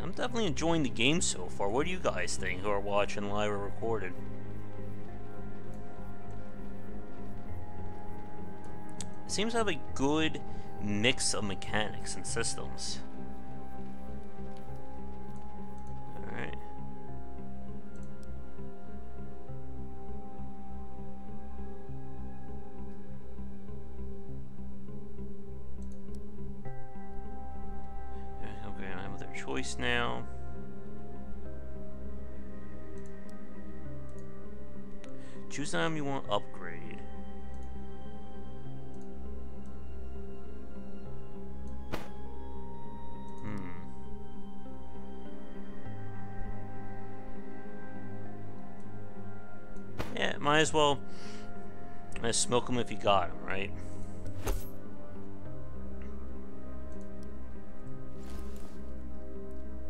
I'm definitely enjoying the game so far. What do you guys think who are watching live or recorded? It seems to have a good mix of mechanics and systems. Alright. Okay, I have another choice now. Choose the item you want to upgrade. Yeah, might as well smoke them if you got them, right?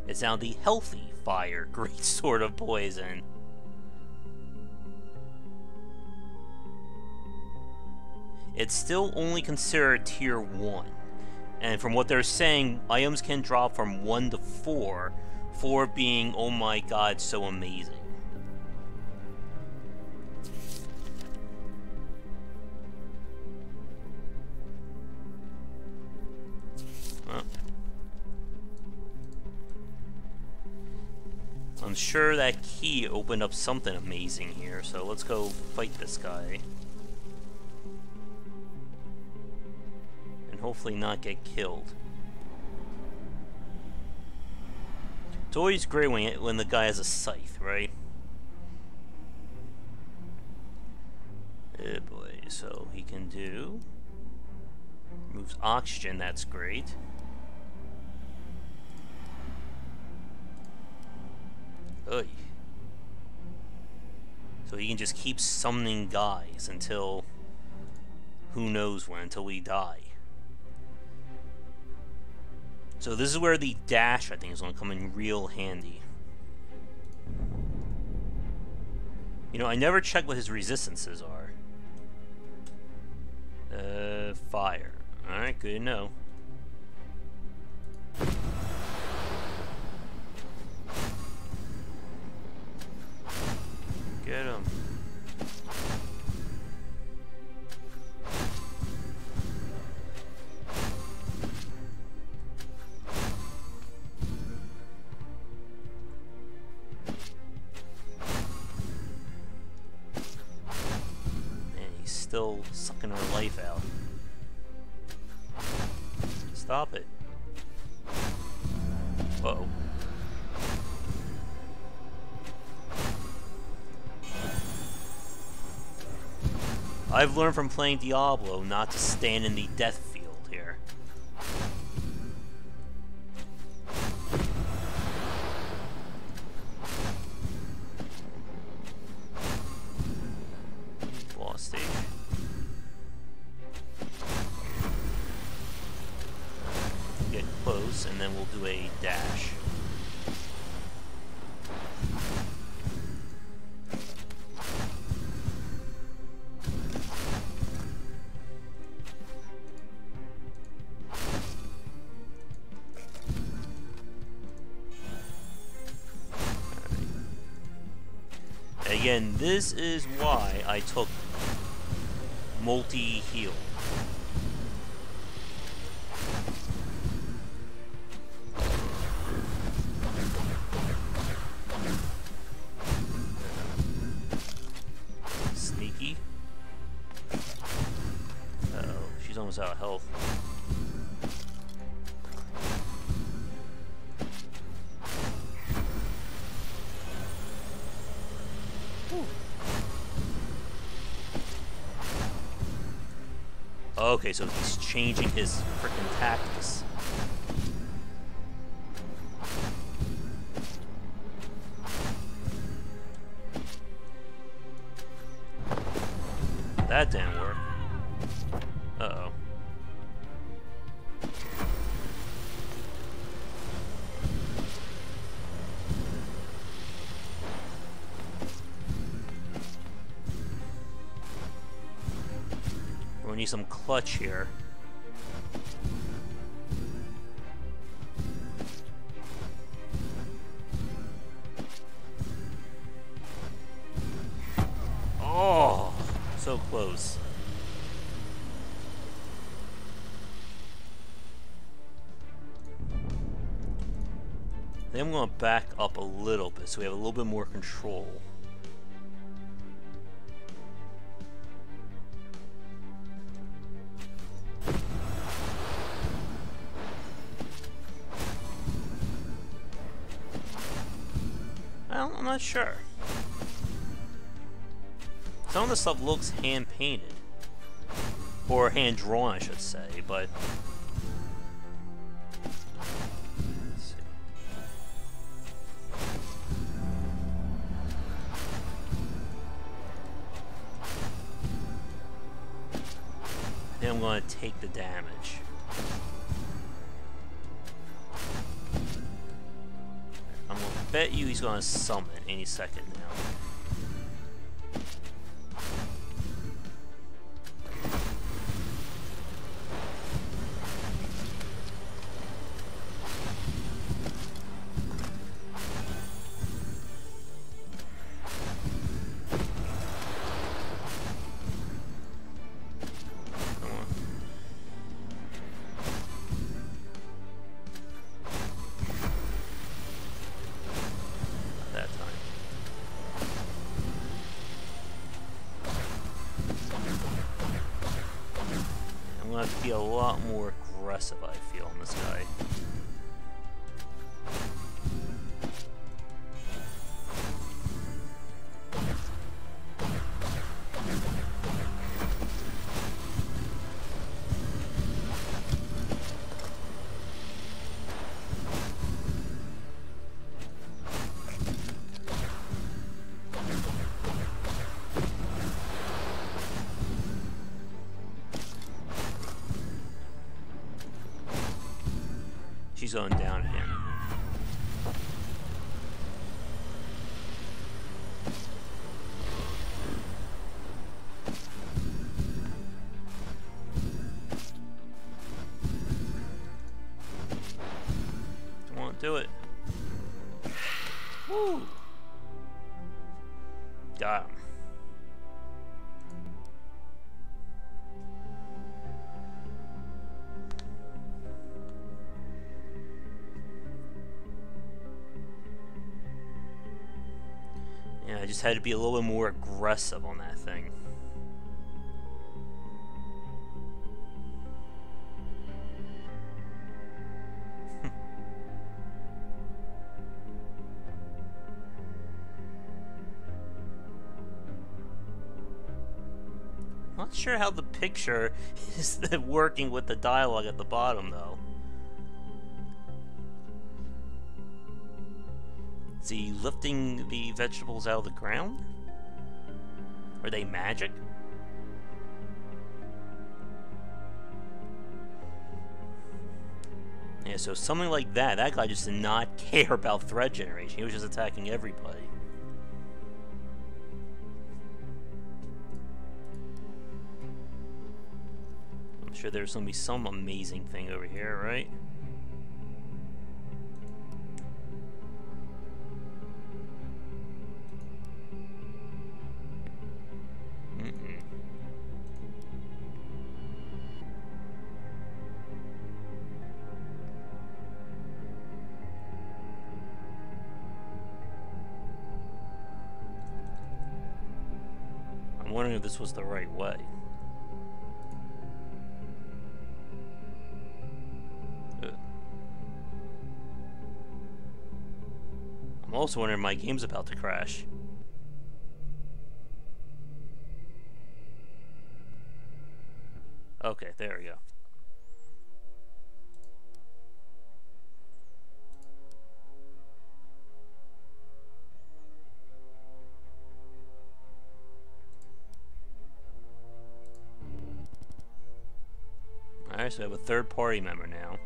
It's now the healthy fire, great sword of poison. It's still only considered tier 1. And from what they're saying, items can drop from 1 to 4, 4 being, oh my god, so amazing. Well, I'm sure that key opened up something amazing here, so let's go fight this guy. And hopefully not get killed. It's always great when the guy has a scythe, right? Oh boy, so he can do... Moves oxygen, that's great. Oy. So he can just keep summoning guys until who knows when, until we die. So this is where the dash, I think, is going to come in real handy. You know, I never check what his resistances are. Fire. Alright, good to know. Get him. Still sucking her life out. Stop it. Uh-oh. I've learned from playing Diablo not to stand in the death field here. Boss stage. Get close, and then we'll do a dash. Again, this is why I took multi-heal. Sneaky. Uh-oh, she's almost out of health. Okay, so he's changing his frickin' tactics. That didn't work. Uh-oh. We need some clutch here. Oh, so close. I think I'm going to back up a little bit so we have a little bit more control. I'm not sure. Some of the stuff looks hand-painted. Or hand-drawn, I should say, but... Let's see. Then I'm going to take the damage. I'm going to bet you he's going to summon any second now. I'm going to have to be a lot more aggressive, I feel, on this guy. He's going down again. Don't want to do it. Woo! Got him. Yeah, I just had to be a little bit more aggressive on that thing. Not sure how the picture is working with the dialogue at the bottom, though. Is he lifting the vegetables out of the ground? Are they magic? Yeah, so something like that. That guy just did not care about threat generation. He was just attacking everybody. I'm sure there's gonna be some amazing thing over here, right? I'm wondering if this was the right way. I'm also wondering if my game's about to crash. Okay, there we go. Alright, so we have a third party member now.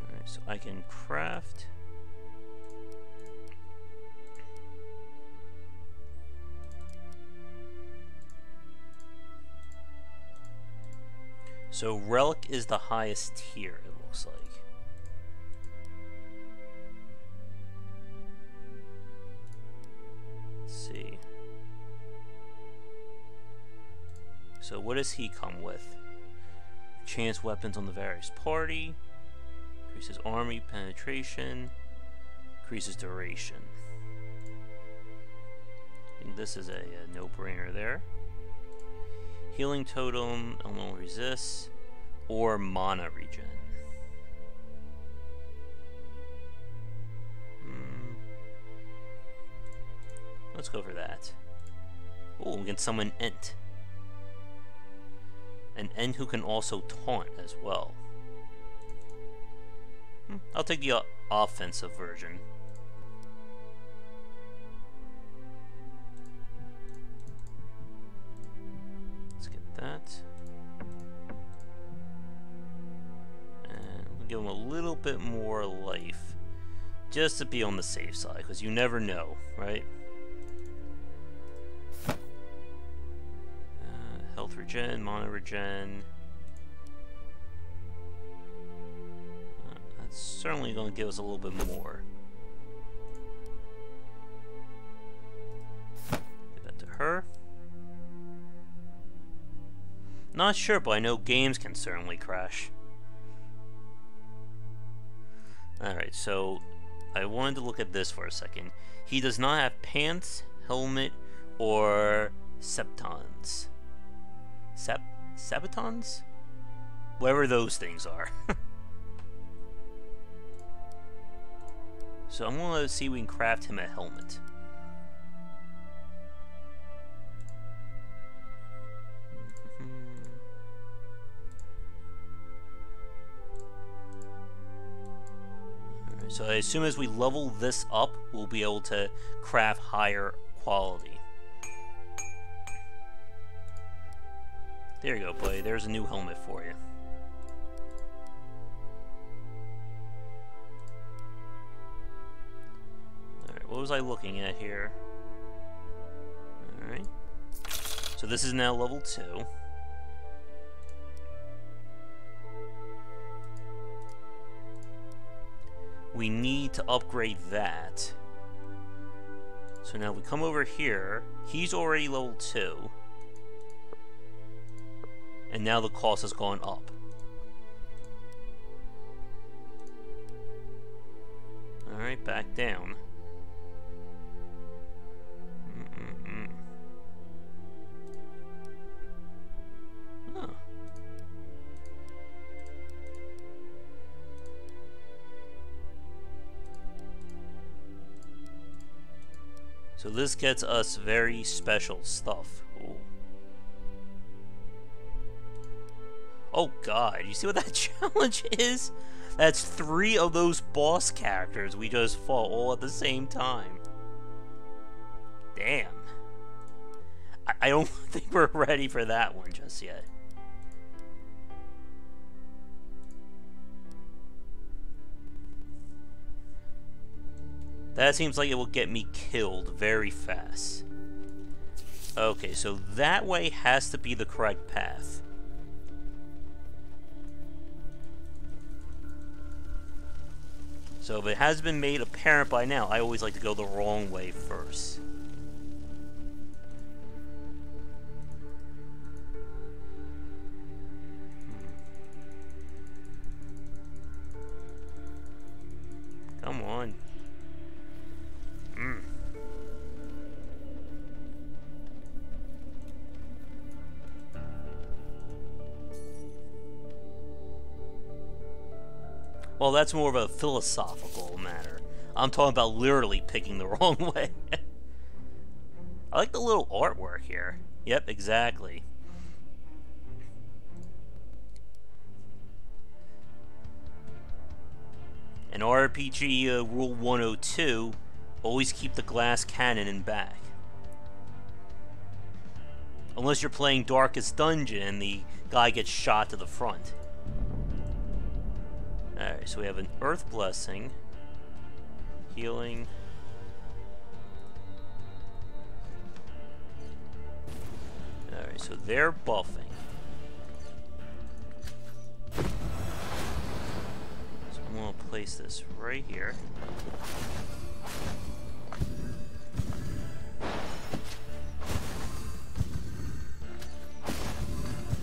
Alright, so I can craft. So Relic is the highest tier, it looks like. Let's see. So what does he come with? Chance weapons on the various party. Increases army penetration. Increases duration. I think this is a no-brainer there. Healing totem, elemental resist, or mana regen. Let's go for that. Oh, we can summon Ent. An Ent who can also taunt as well. I'll take the offensive version. That. And we'll give him a little bit more life just to be on the safe side, because you never know, right? Health regen, mana regen. That's certainly going to give us a little bit more. Give that to her. Not sure, but I know games can certainly crash. Alright, so I wanted to look at this for a second. He does not have pants, helmet, or septons. Sabatons? Whatever those things are. So I'm going to see if we can craft him a helmet. So as soon as we level this up, we'll be able to craft higher quality. There you go, buddy. There's a new helmet for you. Alright, what was I looking at here? Alright. So this is now level 2. We need to upgrade that. So now we come over here. He's already level 2. And now the cost has gone up. Alright, back down. Huh. So this gets us very special stuff. Ooh. Oh god, you see what that challenge is? That's 3 of those boss characters we just fought all at the same time. Damn. I don't think we're ready for that one just yet. That seems like it will get me killed very fast. Okay, so that way has to be the correct path. So if it has been made apparent by now, I always like to go the wrong way first. Come on. Well, that's more of a philosophical matter. I'm talking about literally picking the wrong way. I like the little artwork here. Yep, exactly. In RPG Rule 102, always keep the glass cannon in back. Unless you're playing Darkest Dungeon and the guy gets shot to the front. Alright, so we have an Earth Blessing, healing. Alright, so they're buffing. So I'm going to place this right here.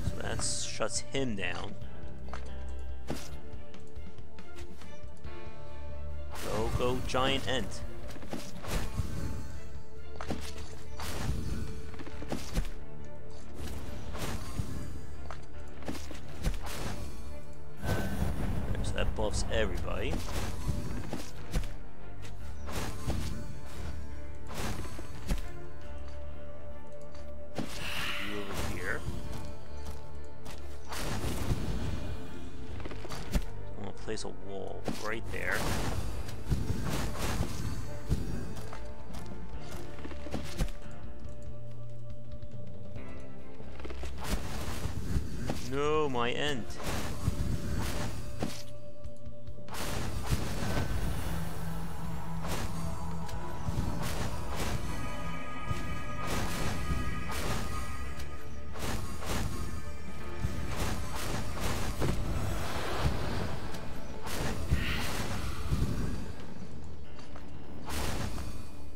So that shuts him down. Go, giant ent. So that buffs everybody. You over here. I'm gonna place a wall right there. No, my end.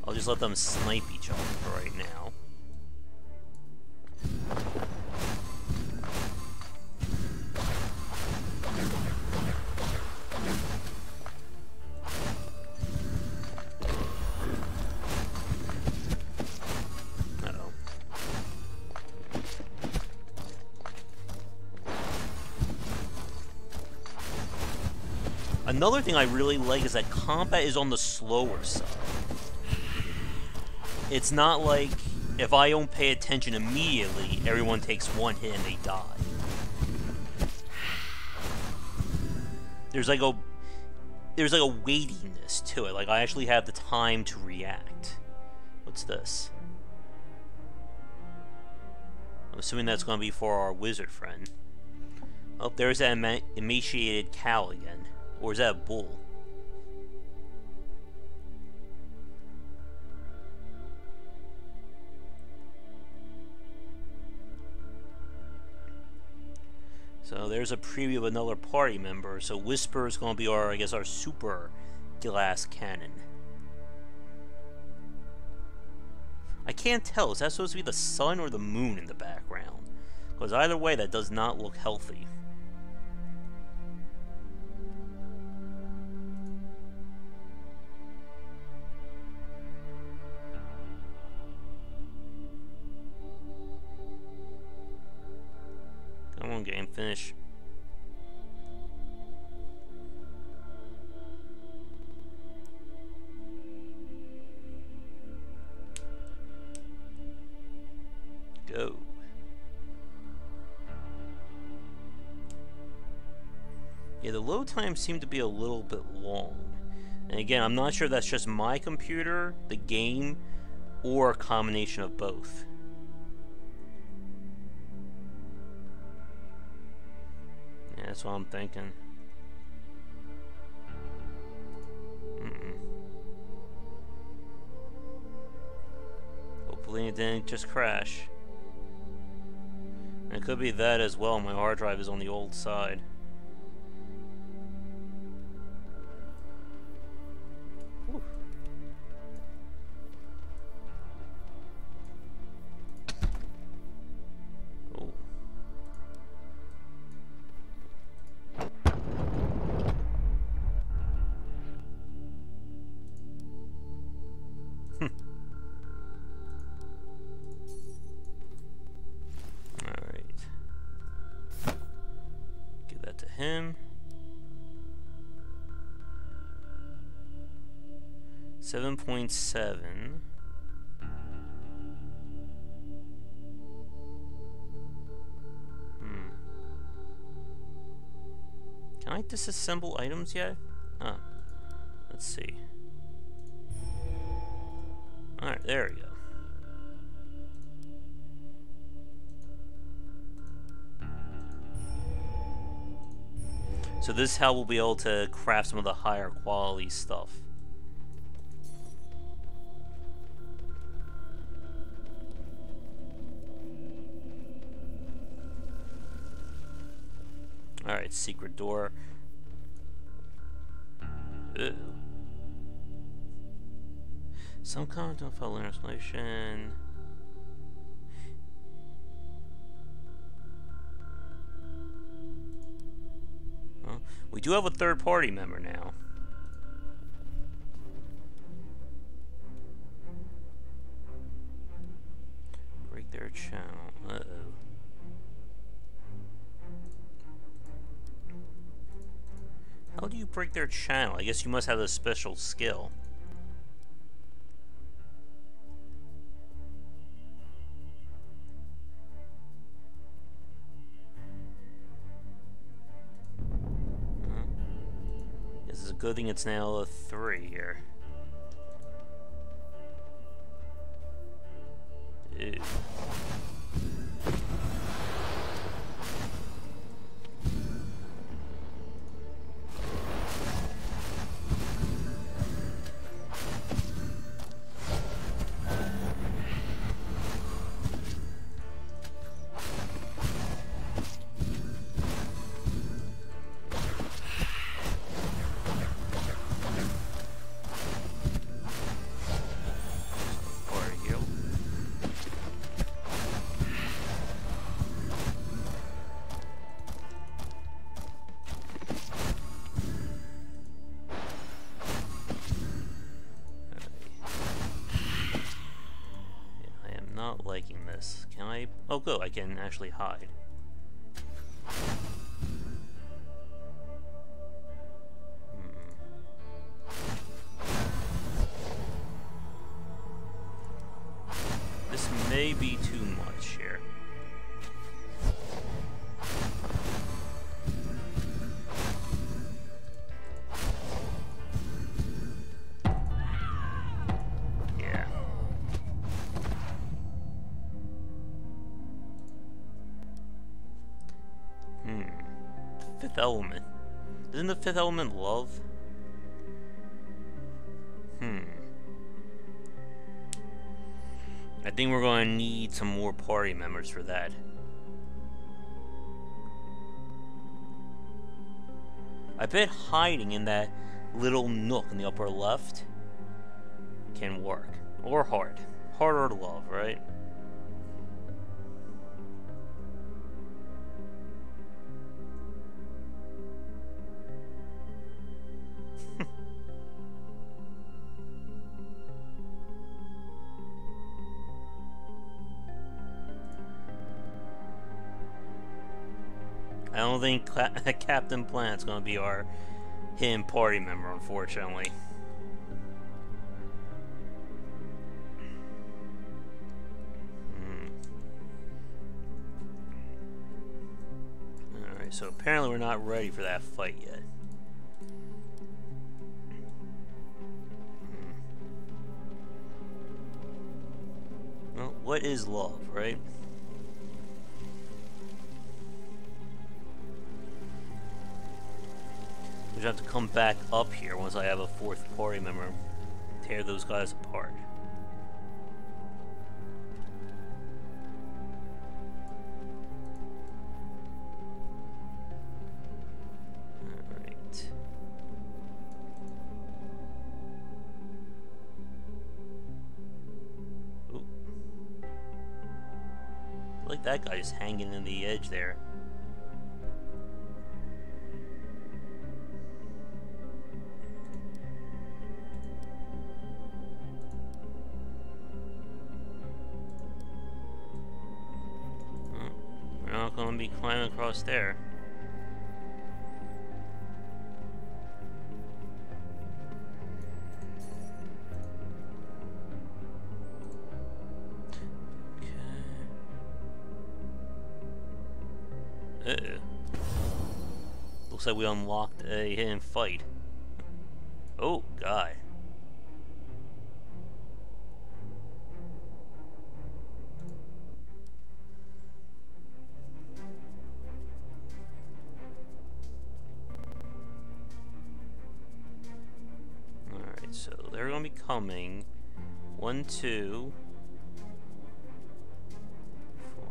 I'll just let them snipe each other for right now. Another thing I really like is that combat is on the slower side. It's not like if I don't pay attention immediately, everyone takes one hit and they die. There's like a weightiness to it. Like I actually have the time to react. What's this? I'm assuming that's going to be for our wizard friend. Oh, there's that emaciated cow again. Or is that a bull? So there's a preview of another party member. So Whisper is going to be our, I guess, our super glass cannon. I can't tell. Is that supposed to be the sun or the moon in the background? Because either way, that does not look healthy. Come on, game, finish. Go. Yeah, the load times seem to be a little bit long. And again, I'm not sure if that's just my computer, the game, or a combination of both. Yeah, that's what I'm thinking. Hopefully it didn't just crash. And it could be that as well. My hard drive is on the old side. Whew. Oh. Him 7.7. Can I disassemble items yet? Let's see. Alright, there we go. So this is how we'll be able to craft some of the higher quality stuff. Alright, secret door. Ew. Some comment don't follow an explanation. We do have a third party member now. Break their channel. Uh-oh. How do you break their channel? I guess you must have a special skill. Good thing it's now a 3 here. Ew. Liking this. Can I? Oh, go. I can actually hide. This may be too much here. fifth element. Isn't the fifth element love? I think we're going to need some more party members for that. I bet hiding in that little nook in the upper left can work. Or heart. Heart or love, right? I don't think Captain Planet's gonna be our hidden party member, unfortunately. Alright, so apparently we're not ready for that fight yet. Well, what is love, right? We have to come back up here once I have a fourth party member. Tear those guys apart. Alright. Ooh. I like that guy just hanging in the edge there. Gonna be climbing across there. Okay. Looks like we unlocked a hidden fight. Oh, God. So they're going to be coming. 1, 2, 4.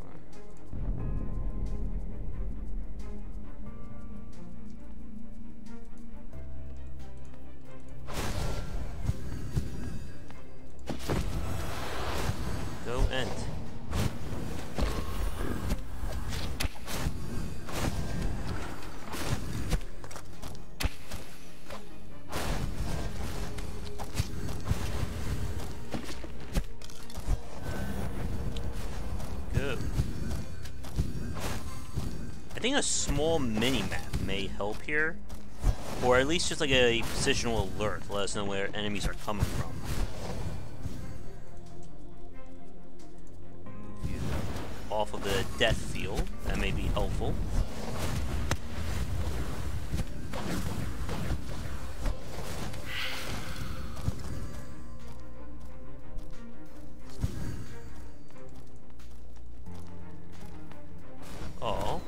Go Ent. I think a small mini-map may help here, or at least just like a positional alert to let us know where enemies are coming from. Move you off of the death field, that may be helpful. Oh.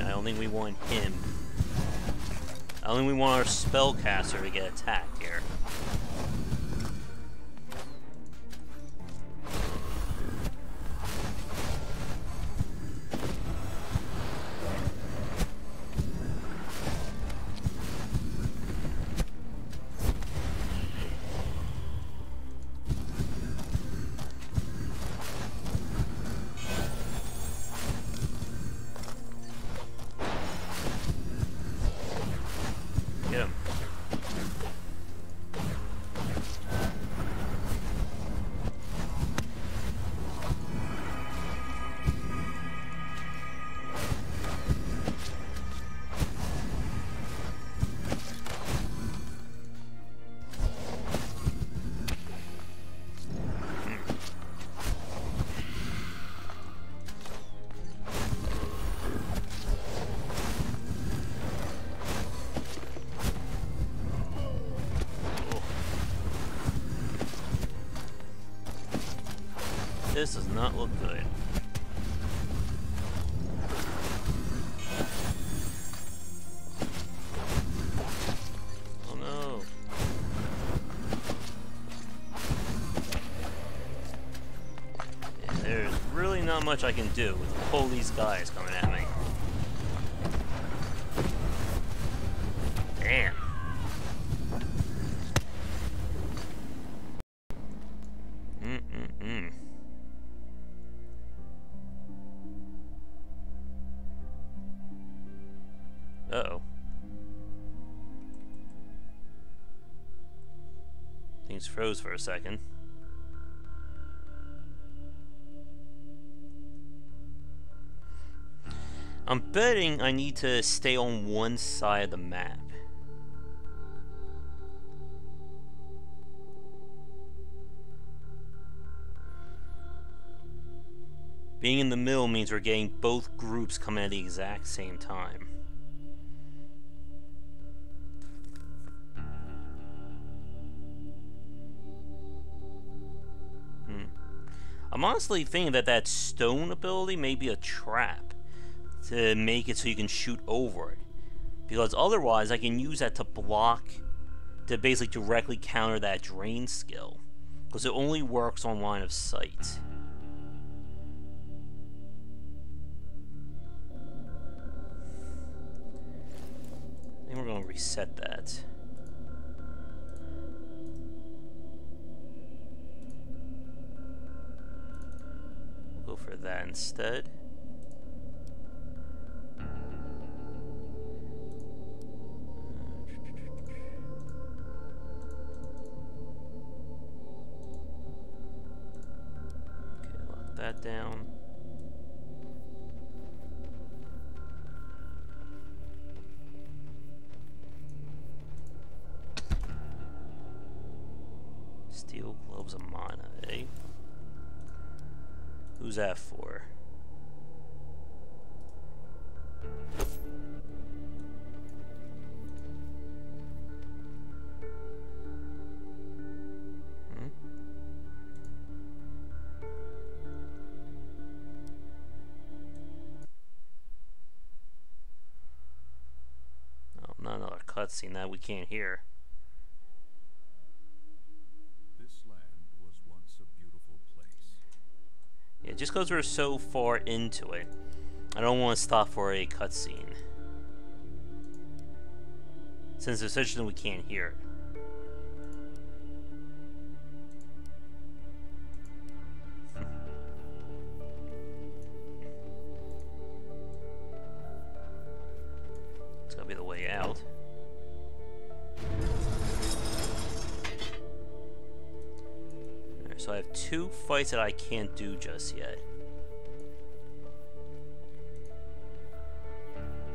I don't think we want him. I don't think we want our spellcaster to get attacked here. Get him. This does not look good. Oh no. Yeah, there's really not much I can do with all these guys coming at me. Damn. Uh-oh. Things froze for a second. I'm betting I need to stay on one side of the map. Being in the middle means we're getting both groups coming at the exact same time. I'm honestly thinking that that stone ability may be a trap to make it so you can shoot over it. Because otherwise I can use that to block, to basically directly counter that drain skill. Because it only works on line of sight. I think we're going to reset that. We'll go for that instead. Okay, lock that down. Steel globes of mana, eh? Who's that for? Oh, not another cutscene that we can't hear. This land was once a beautiful place. Yeah, just because we're so far into it, I don't want to stop for a cutscene. Since essentially we can't hear it. It's gotta be the way out. Alright, so I have 2 fights that I can't do just yet.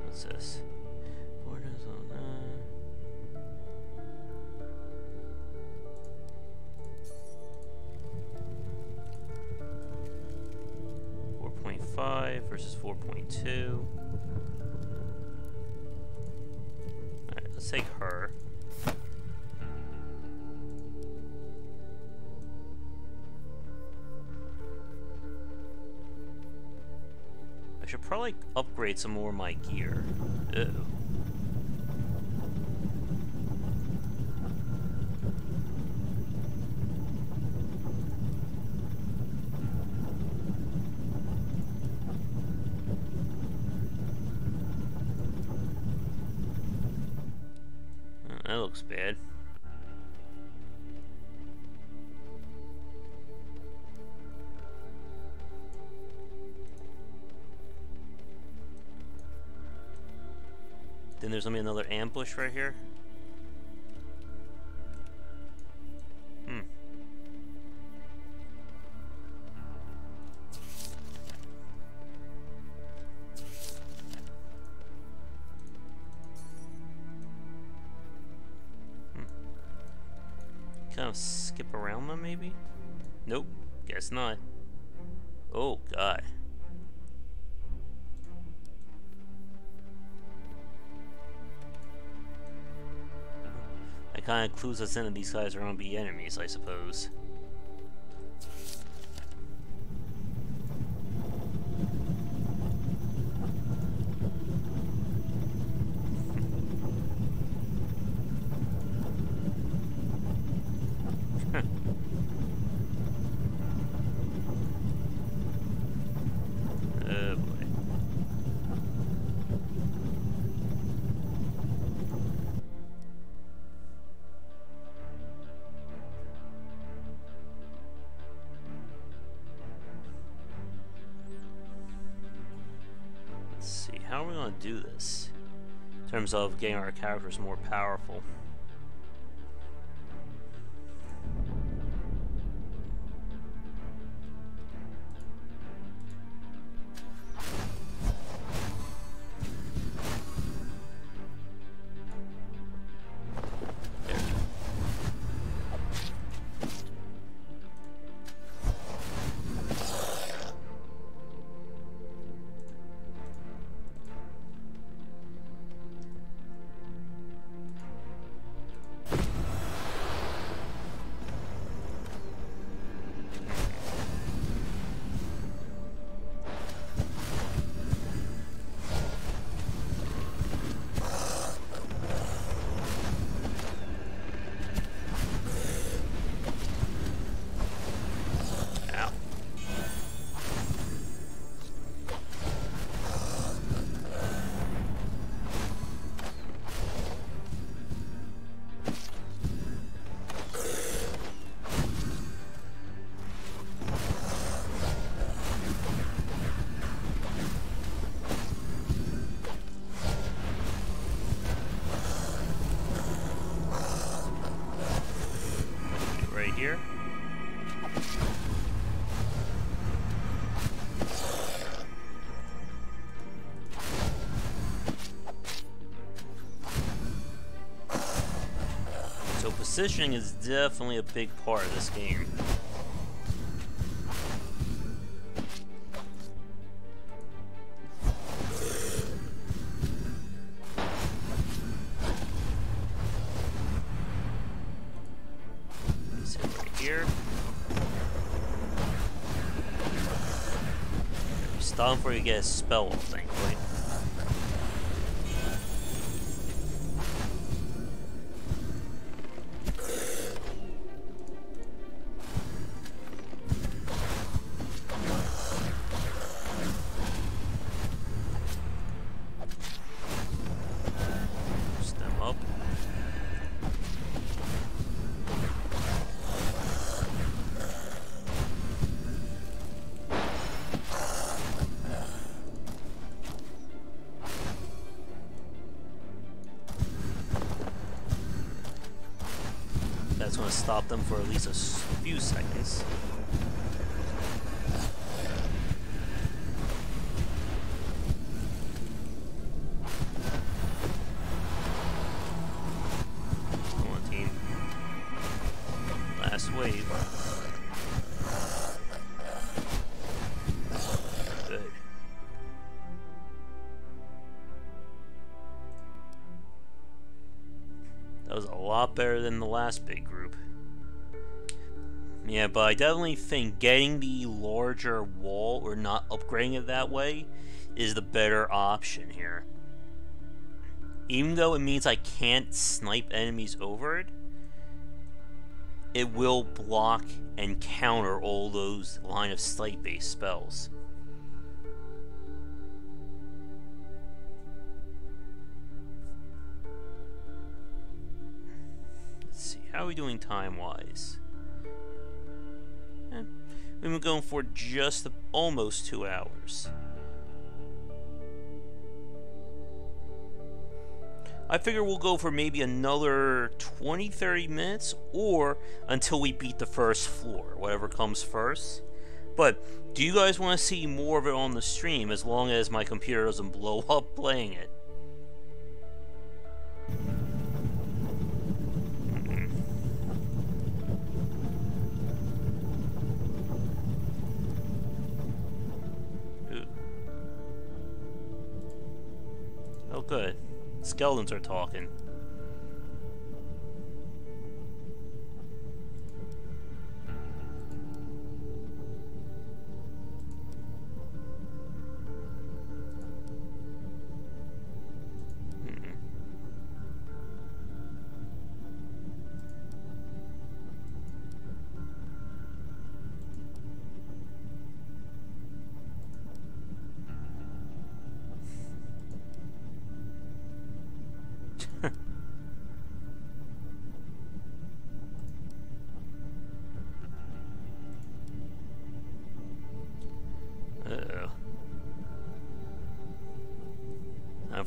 What's this? Borders on that. 4.5 versus 4.2. Alright, let's take her. I should probably upgrade some more of my gear. Ew. That looks bad. Then there's gonna be another ambush right here. Kind of skip around them, maybe? Nope, guess not. Oh, God. That kind of clues us in that these guys are going to be enemies, I suppose. want to do this in terms of getting our characters more powerful. Here. So positioning is definitely a big part of this game. Here. Stop before you get a spell off, thankfully. Stem up. That's going to stop them for at least a few seconds. Come on, team. Last wave. Good. That was a lot better than the last big group. Yeah, but I definitely think getting the larger wall, or not upgrading it that way, is the better option here. Even though it means I can't snipe enemies over it, it will block and counter all those line of sight based spells. Let's see, how are we doing time-wise? We've been going for just almost 2 hours. I figure we'll go for maybe another 20-30 minutes, or until we beat the first floor, whatever comes first. But do you guys want to see more of it on the stream, as long as my computer doesn't blow up playing it? Oh, good. Skeletons are talking.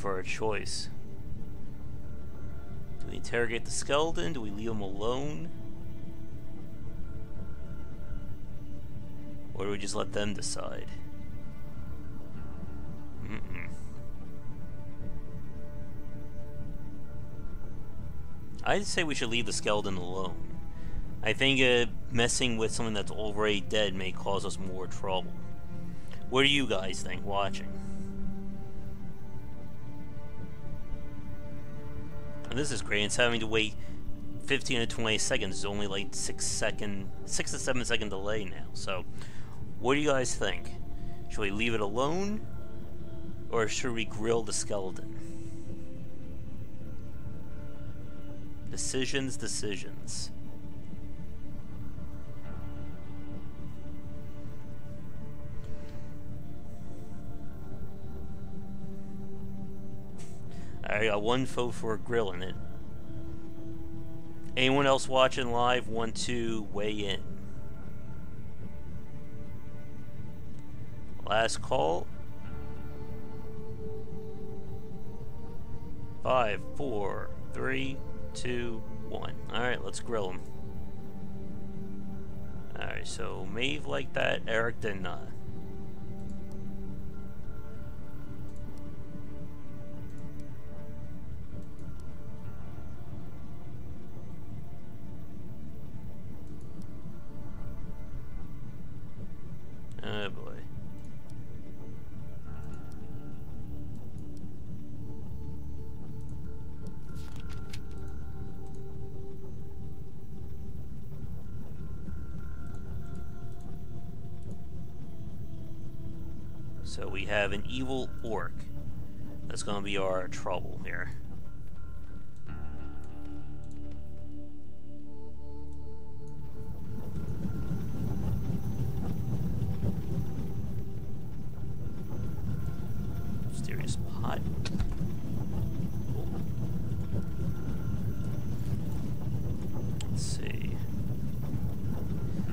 for our choice. Do we interrogate the skeleton? Do we leave him alone? Or do we just let them decide? I'd say we should leave the skeleton alone. I think messing with something that's already dead may cause us more trouble. What do you guys think watching? And this is great. It's having to wait 15 to 20 seconds. It's only like 6 to 7 second delay now. So, what do you guys think? Should we leave it alone? Or should we grill the skeleton? Decisions. I got one vote for grilling it. Anyone else watching live want to weigh in? Last call. 5, 4, 3, 2, 1. Alright, let's grill them. Alright, so Maeve liked that, Eric did not. Oh boy. So we have an evil orc. That's going to be our trouble here. Mysterious pot. Let's see.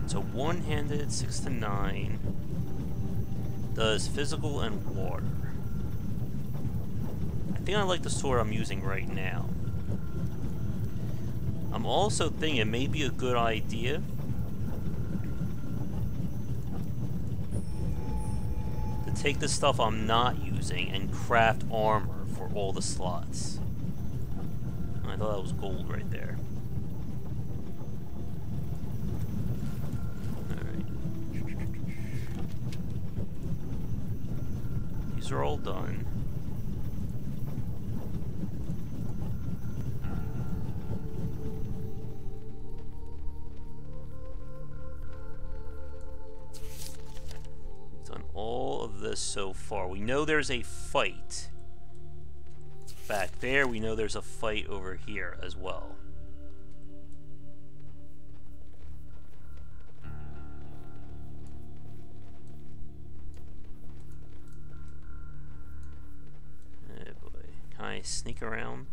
So one-handed, 6 to 9. Does physical and water. I think I like the sword I'm using right now. I'm also thinking it may be a good idea to take the stuff I'm not using and craft armor for all the slots. I thought that was gold right there. These are all done. We've done all of this so far. We know there's a fight back there. We know there's a fight over here as well. Can I sneak around?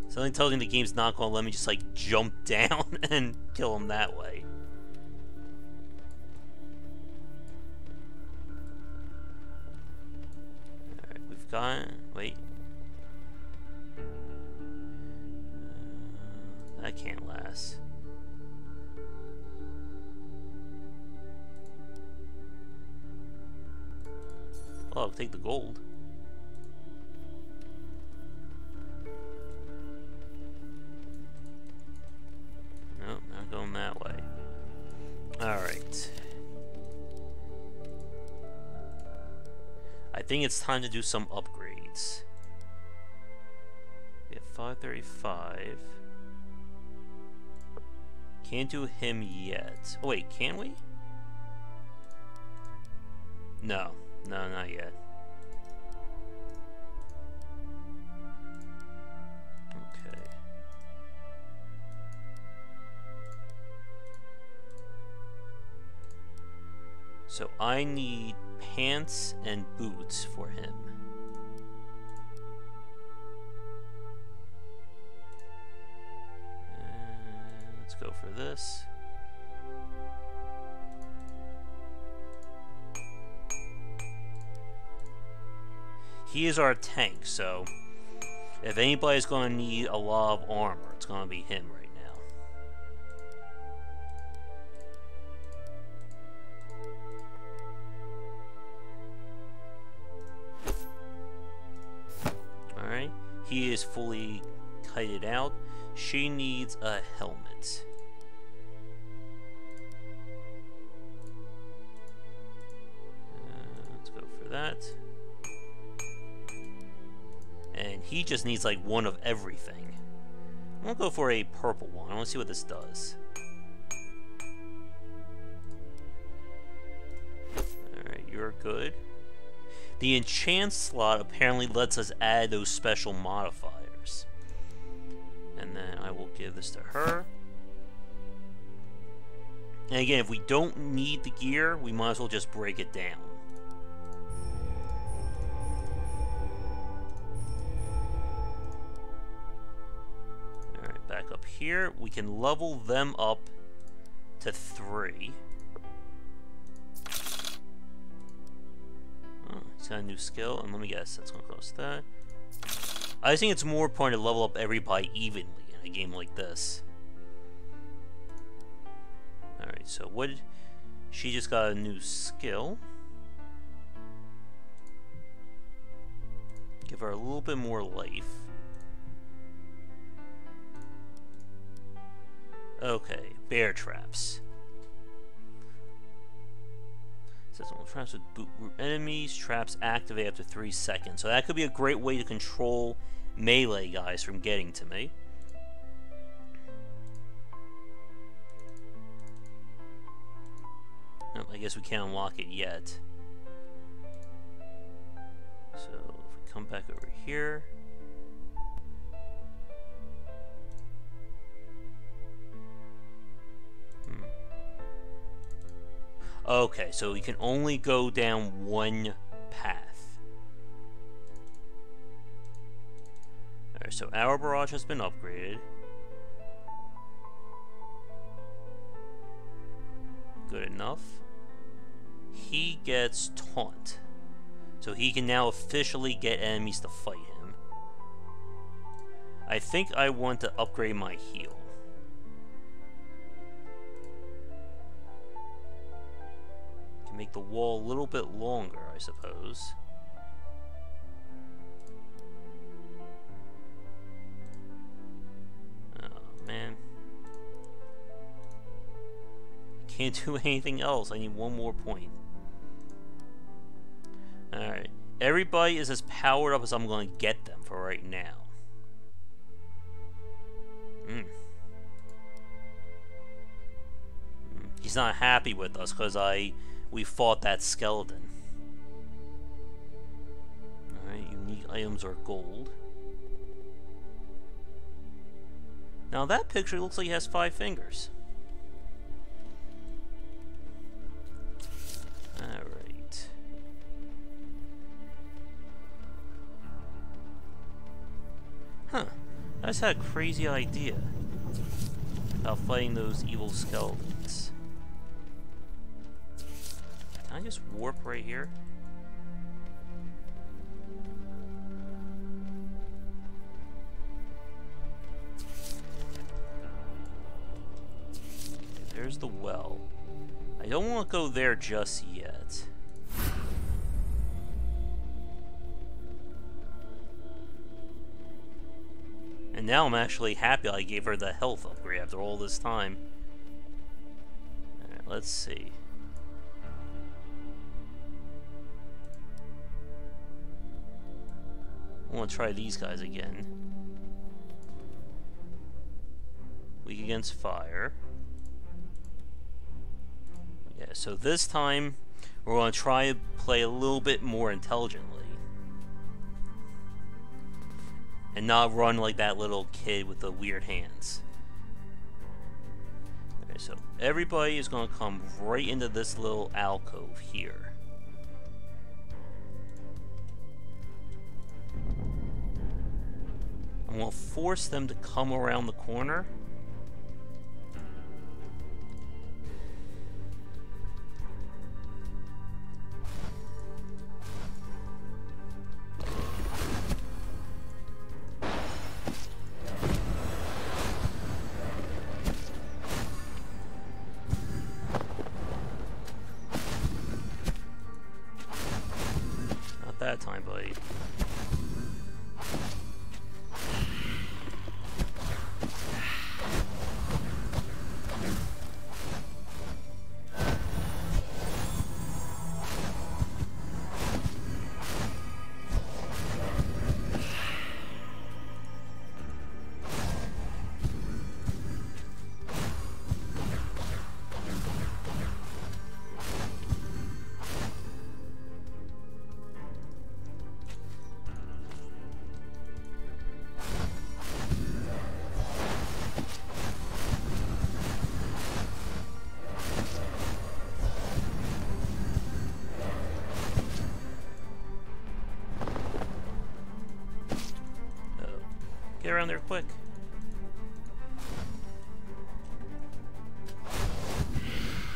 Something tells me the game's not going to let me just like jump down and kill him that way. Alright, we've got... wait. That can't last. Oh, I'll take the gold. Nope, not going that way. Alright. I think it's time to do some upgrades. We have 535. Can't do him yet. Oh wait, can we? No. No, not yet. Okay. So I need pants and boots for him. Let's go for this. he is our tank, so if anybody's going to need a lot of armor, it's going to be him right now. Alright, he is fully kited out. She needs a helmet. Let's go for that. And he just needs like one of everything. I'm gonna go for a purple one. I want to see what this does. Alright, you're good. The enchant slot apparently lets us add those special modifiers. And then I will give this to her. And again, if we don't need the gear, we might as well just break it down. Alright, back up here. We can level them up to 3. Oh, he's got a new skill, and let me guess, that's going to cost that. I think it's more important to level up everybody evenly in a game like this. Alright, so what did... She just got a new skill. Give her a little bit more life. Okay, bear traps. It says on traps with boot root enemies, traps activate after 3 seconds. So that could be a great way to control melee guys from getting to me. Nope, I guess we can't unlock it yet. So if we come back over here. Okay, so we can only go down one path. Alright, so our barrage has been upgraded. Good enough. He gets taunt. So he can now officially get enemies to fight him. I think I want to upgrade my heal. Can make the wall a little bit longer, I suppose. Oh, man. Can't do anything else. I need one more point. Alright. Everybody is as powered up as I'm going to get them for right now. He's not happy with us because we fought that skeleton. Alright, unique items are gold. Now that picture looks like he has 5 fingers. Alright. Huh. I just had a crazy idea about fighting those evil skeletons. Can I just warp right here? Okay, there's the well. I don't want to go there just yet. And now I'm actually happy I gave her the health upgrade after all this time. Alright, let's see. I want to try these guys again. Weak against fire. Yeah, so this time we're going to try to play a little bit more intelligently. And not run like that little kid with the weird hands. Okay, so everybody is going to come right into this little alcove here. I'm going to force them to come around the corner. that time, buddy. Get around there quick.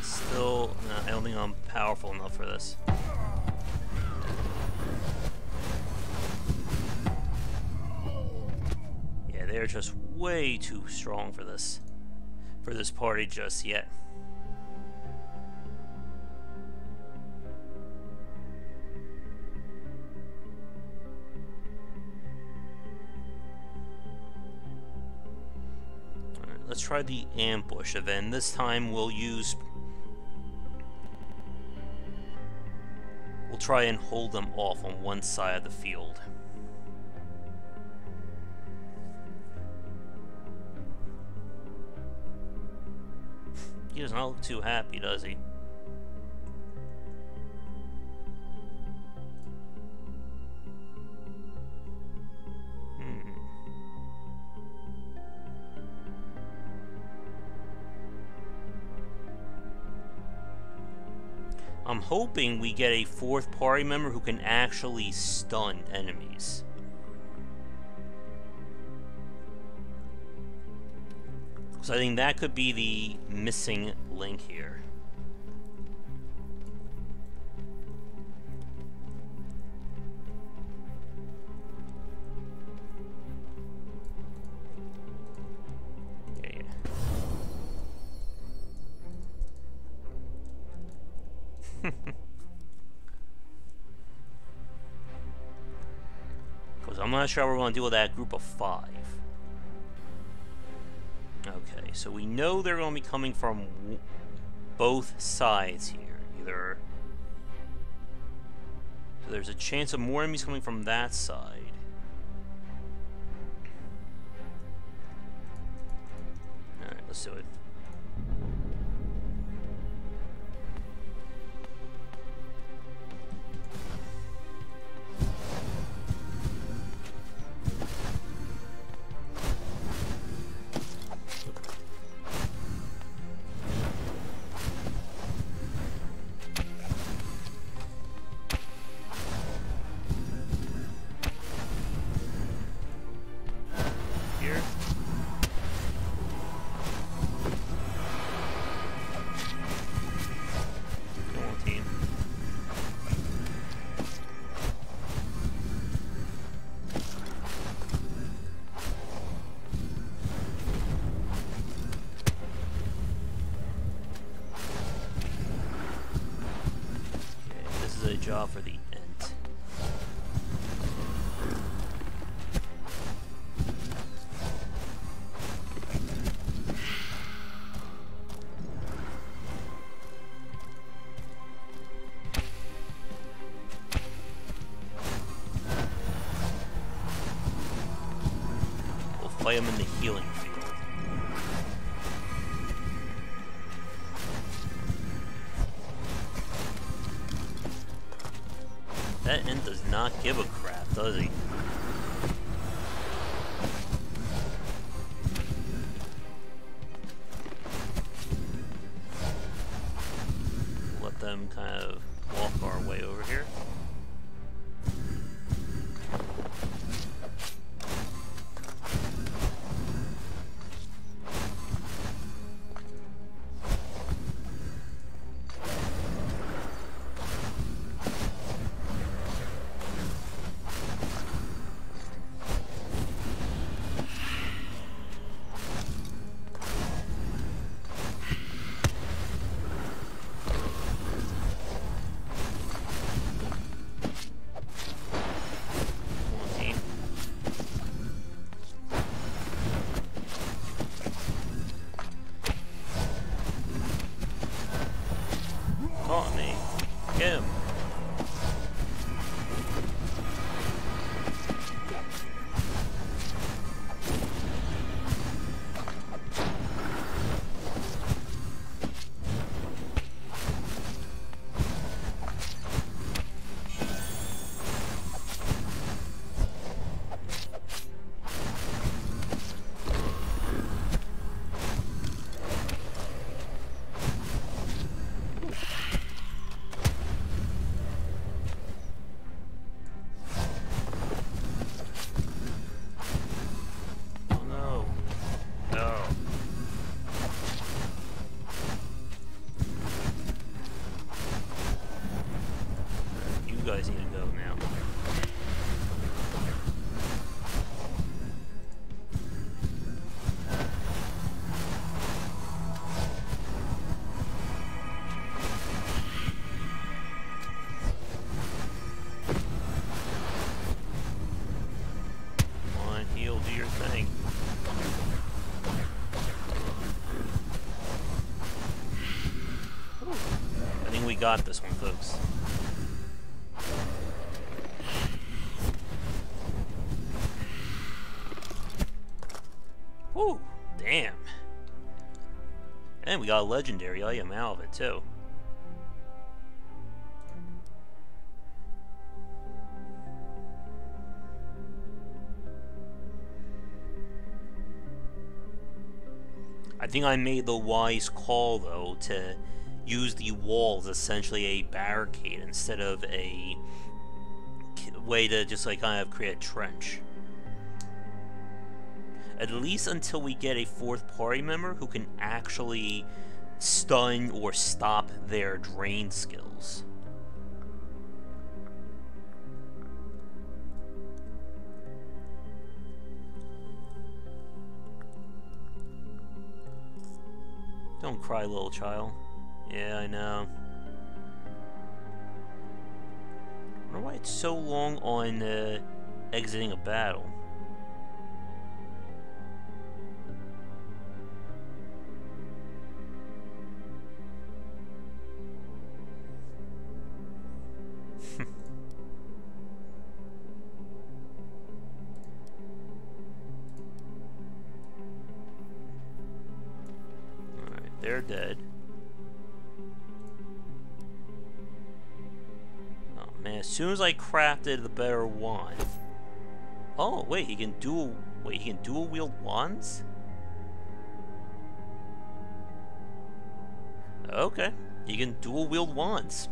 Still, no, I don't think I'm powerful enough for this. Yeah, they're just way too strong for this party just yet. Let's try the ambush, and then this time we'll try and hold them off on one side of the field. He does not look too happy, does he? I'm hoping we get a fourth party member who can actually stun enemies. So I think that could be the missing link here. Because I'm not sure how we're going to deal with that group of 5. Okay, so we know they're going to be coming from both sides here. Either... So there's a chance of more enemies coming from that side. Alright, let's do it. Job for the Ent. We'll fight him in the healing field. That Ent does not give a crap, does he? Let them kind of walk our way over here. got this one, folks. Whew, damn. And we got a legendary item out of it, too. I think I made the wise call, though, to use the wall as essentially a barricade instead of a way to just, like, kind of create a trench. At least until we get a fourth party member who can actually stun or stop their drain skills. Don't cry, little child. Yeah, I know. I wonder why it's so long on exiting a battle. They're dead. Oh man, as soon as I crafted the better wand. Oh wait, he can dual wield wands? Okay, he can dual wield wands.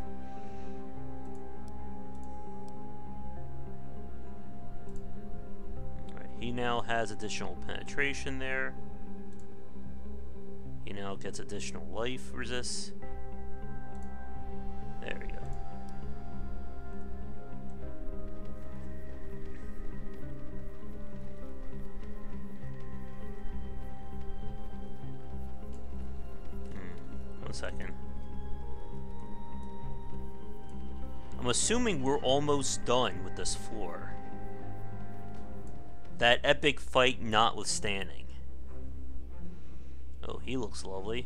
Alright, he now has additional penetration there. He now gets additional life resist. There we go. One second. I'm assuming we're almost done with this floor. That epic fight notwithstanding. Oh, he looks lovely.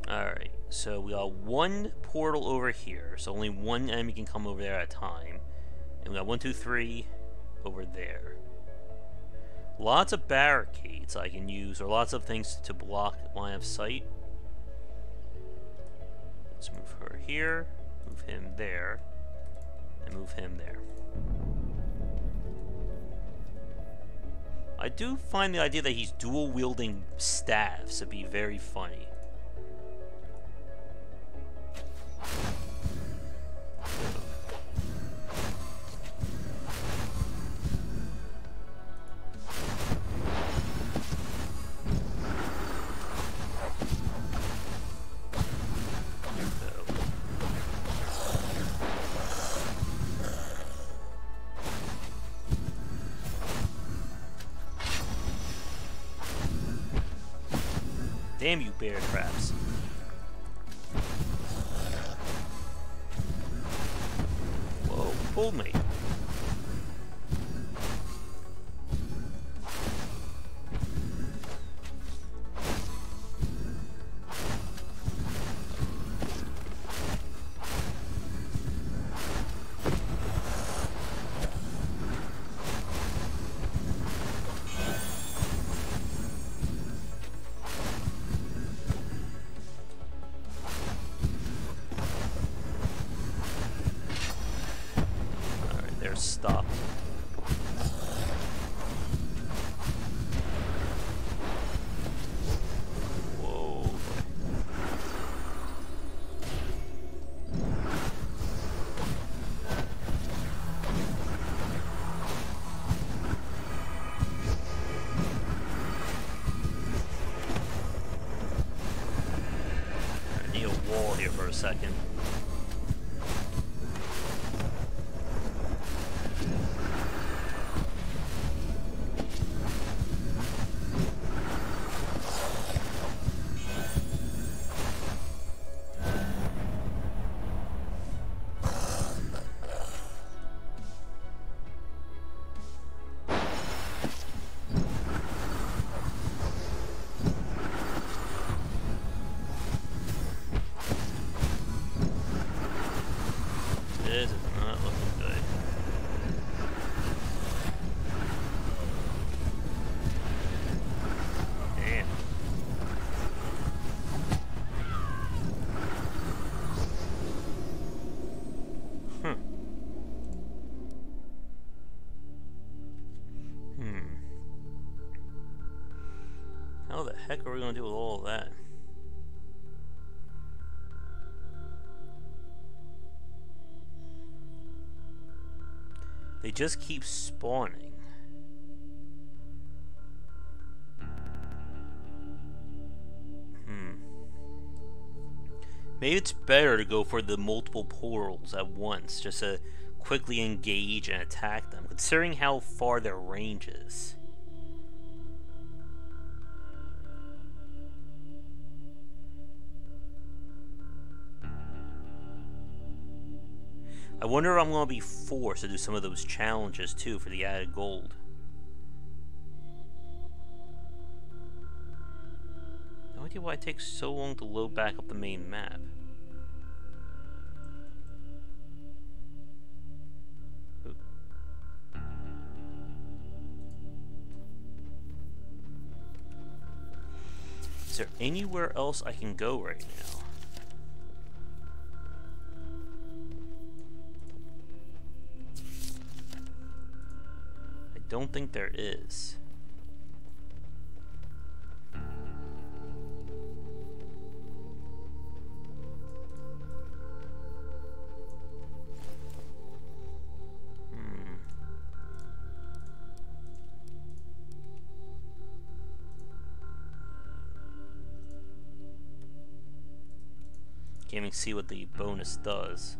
Alright, so we got one portal over here, so only one enemy can come over there at a time. And we got 1, 2, 3 over there. Lots of barricades I can use, or lots of things to block line of sight. Let's move her here, move him there, and move him there. I do find the idea that he's dual wielding staffs to be very funny. Damn you, bear traps. Whoa, pulled me. Stopped. Whoa. I need a wall here for a second. How the heck are we gonna do with all of that? They just keep spawning. Maybe it's better to go for the multiple portals at once, just to quickly engage and attack them, considering how far their range is. I wonder if I'm going to be forced to do some of those challenges too for the added gold. No idea why it takes so long to load back up the main map. Ooh. Is there anywhere else I can go right now? Don't think there is. Can't even see what the bonus does.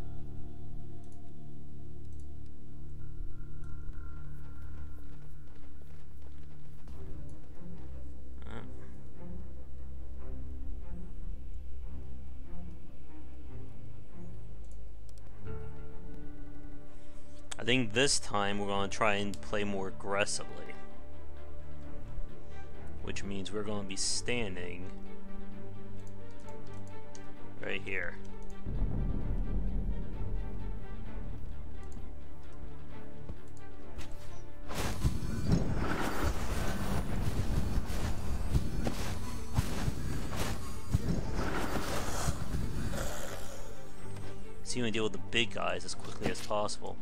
I think this time we're going to try and play more aggressively, which means we're going to be standing right here. So you want to deal with the big guys as quickly as possible.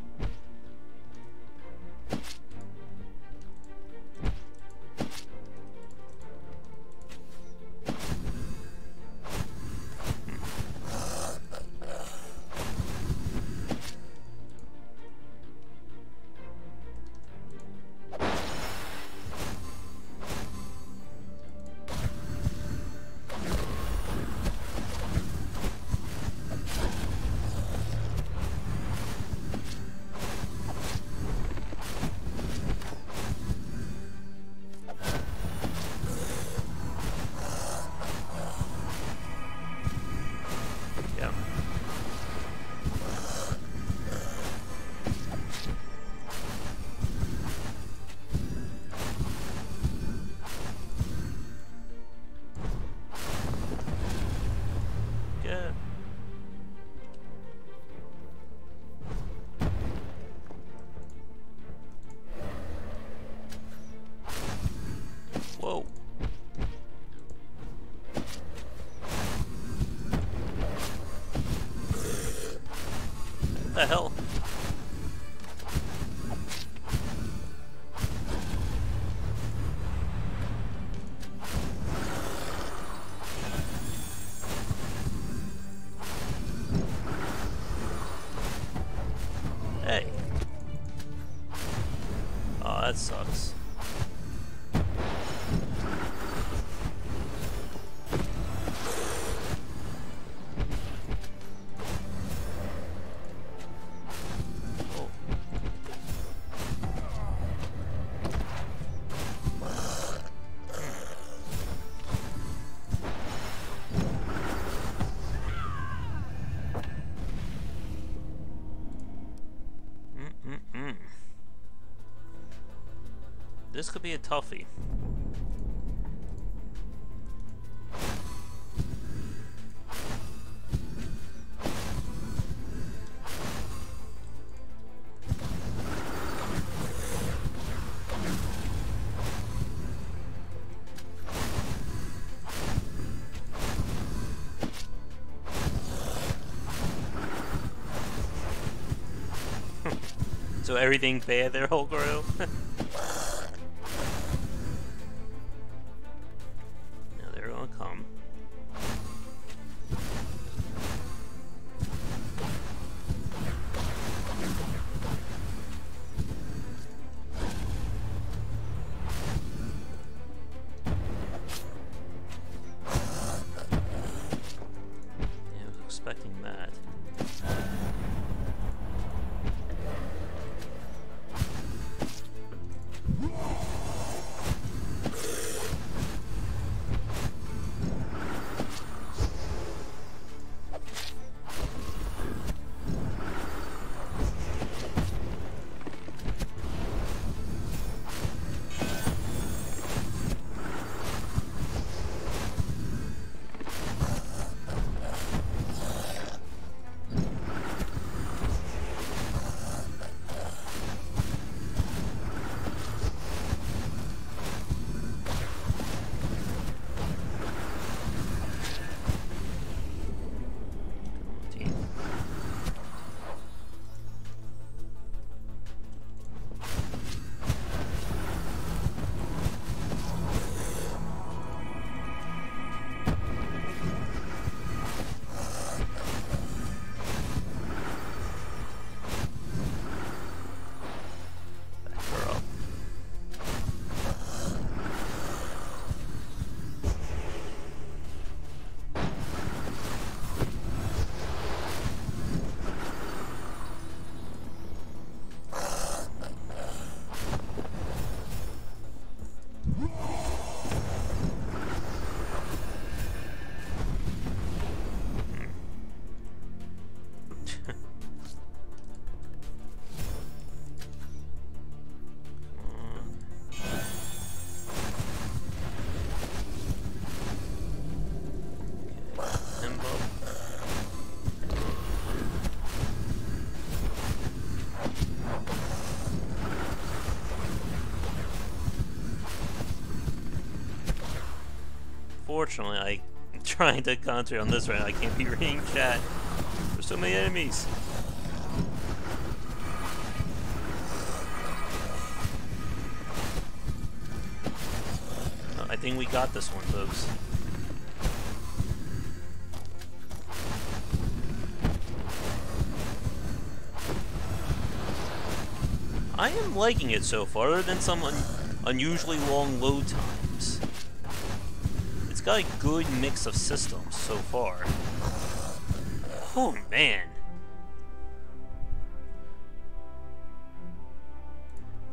Whoa. What the hell? Hey. Oh, that sucks. This could be a toughie. So everything bad there, Hulk Royal? Unfortunately, I'm trying to concentrate on this right now. I can't be reading chat. There's so many enemies. I think we got this one, folks. I am liking it so far, other than some unusually long load times. It's got a good mix of systems so far. Oh man.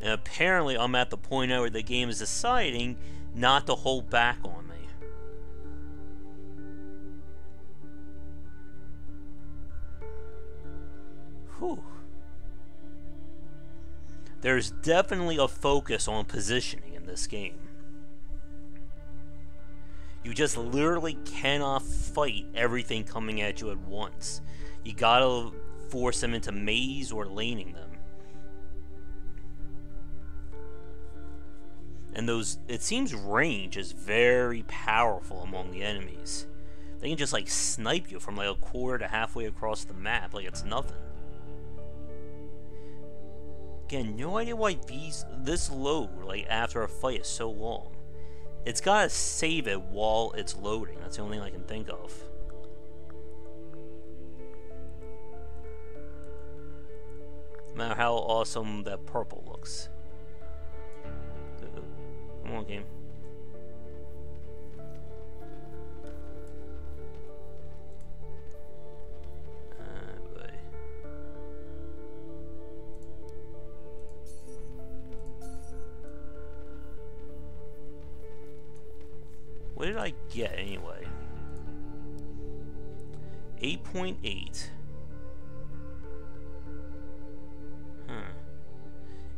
And apparently I'm at the point now where the game is deciding not to hold back on me. Whew. There's definitely a focus on positioning in this game. You just literally cannot fight everything coming at you at once. You gotta force them into maze or laning them. And it seems range is very powerful among the enemies. They can just like snipe you from like a quarter to halfway across the map like it's nothing. Again, no idea why this load, like after a fight, is so long. It's gotta save it while it's loading. That's the only thing I can think of. No matter how awesome that purple looks. Come on, game. Boy. What did I get anyway? 8.8.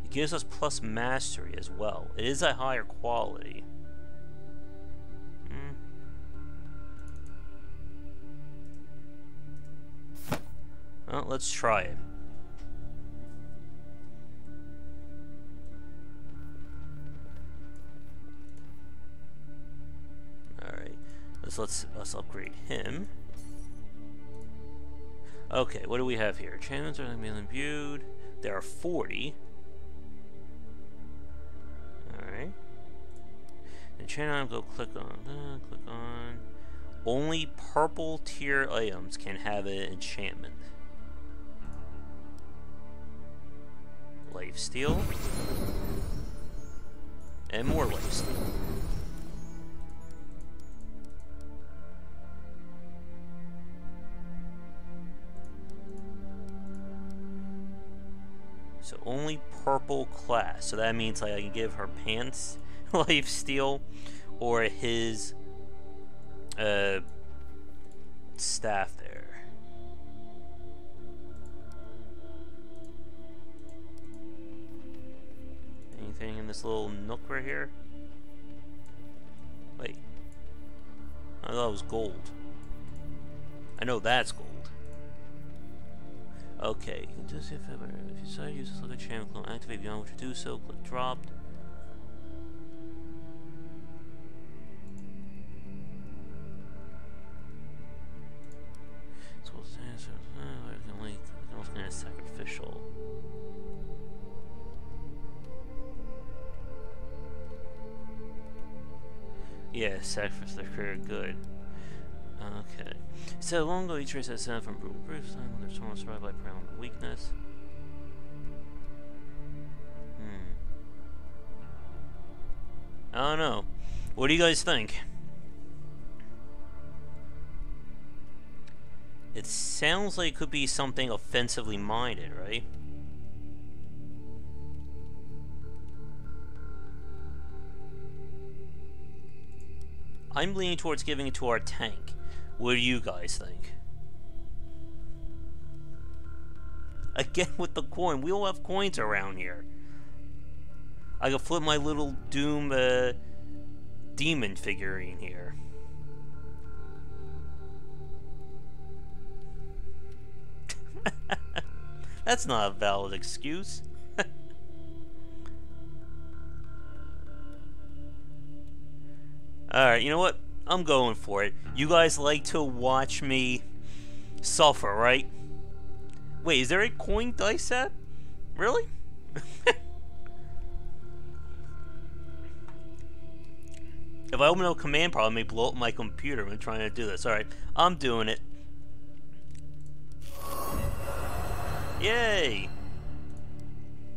It gives us plus mastery as well. It is a higher quality. Well, let's try it. Alright. Let's upgrade him. Okay, what do we have here? Enchantments are being imbued. There are 40. Alright. Enchant item, click on. Only purple tier items can have an enchantment. Lifesteal. And more lifesteal. So only purple class. So that means like I can give her pants lifesteal or his staff there. Anything in this little nook right here? Wait. I thought it was gold. I know that's gold. Okay, just if you decide to use this look at channel clone, activate beyond what you do so, click dropped. So I can also get sacrificial. Yeah, sacrifice their career, good. Okay. So long ago, each race has sent from brutal Bruce time when there's someone survived by preying on weakness. I don't know. What do you guys think? It sounds like it could be something offensively minded, right? I'm leaning towards giving it to our tank. What do you guys think? Again with the coin. We all have coins around here. I can flip my little Doom demon figurine here. That's not a valid excuse. Alright, you know what? I'm going for it. You guys like to watch me suffer, right? Wait, is there a coin dice set? Really? If I open up a command prompt, it may blow up my computer when trying to do this. Alright, I'm doing it. Yay!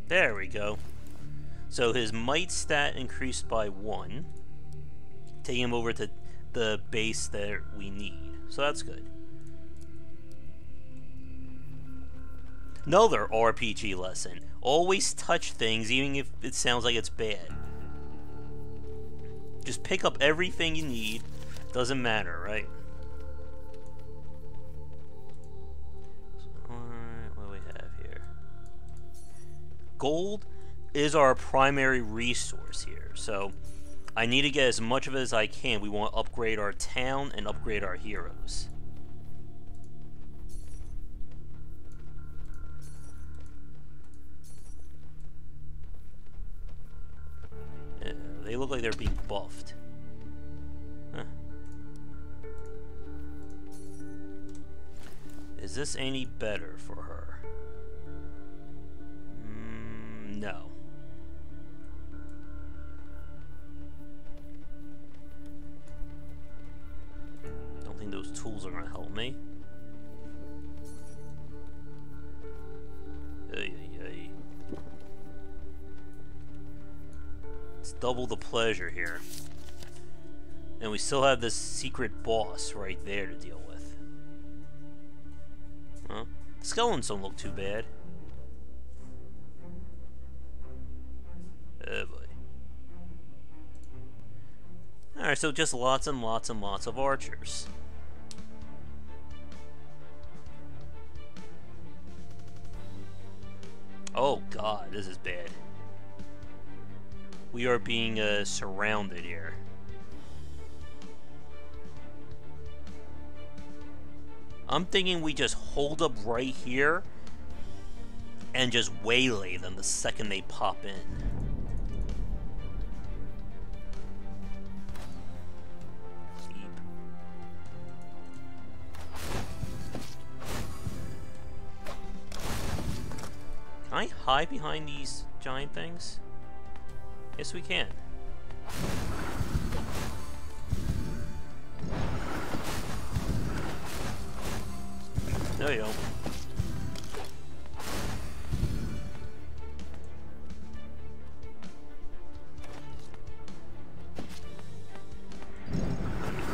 There we go. So his might stat increased by 1. Taking him over to the base that we need. So that's good. Another RPG lesson. Always touch things even if it sounds like it's bad. Just pick up everything you need. Doesn't matter, right? What do we have here? Gold is our primary resource here. So I need to get as much of it as I can. We want to upgrade our town and upgrade our heroes. They look like they're being buffed. Huh. Is this any better for her? No. Don't think those tools are going to help me. It's double the pleasure here. And we still have this secret boss right there to deal with. Huh? The skeletons don't look too bad. Oh boy. Alright, so just lots and lots and lots of archers. Oh god, this is bad. We are being surrounded here. I'm thinking we just hold up right here and just waylay them the second they pop in. Can I hide behind these giant things? Yes, we can. There you go.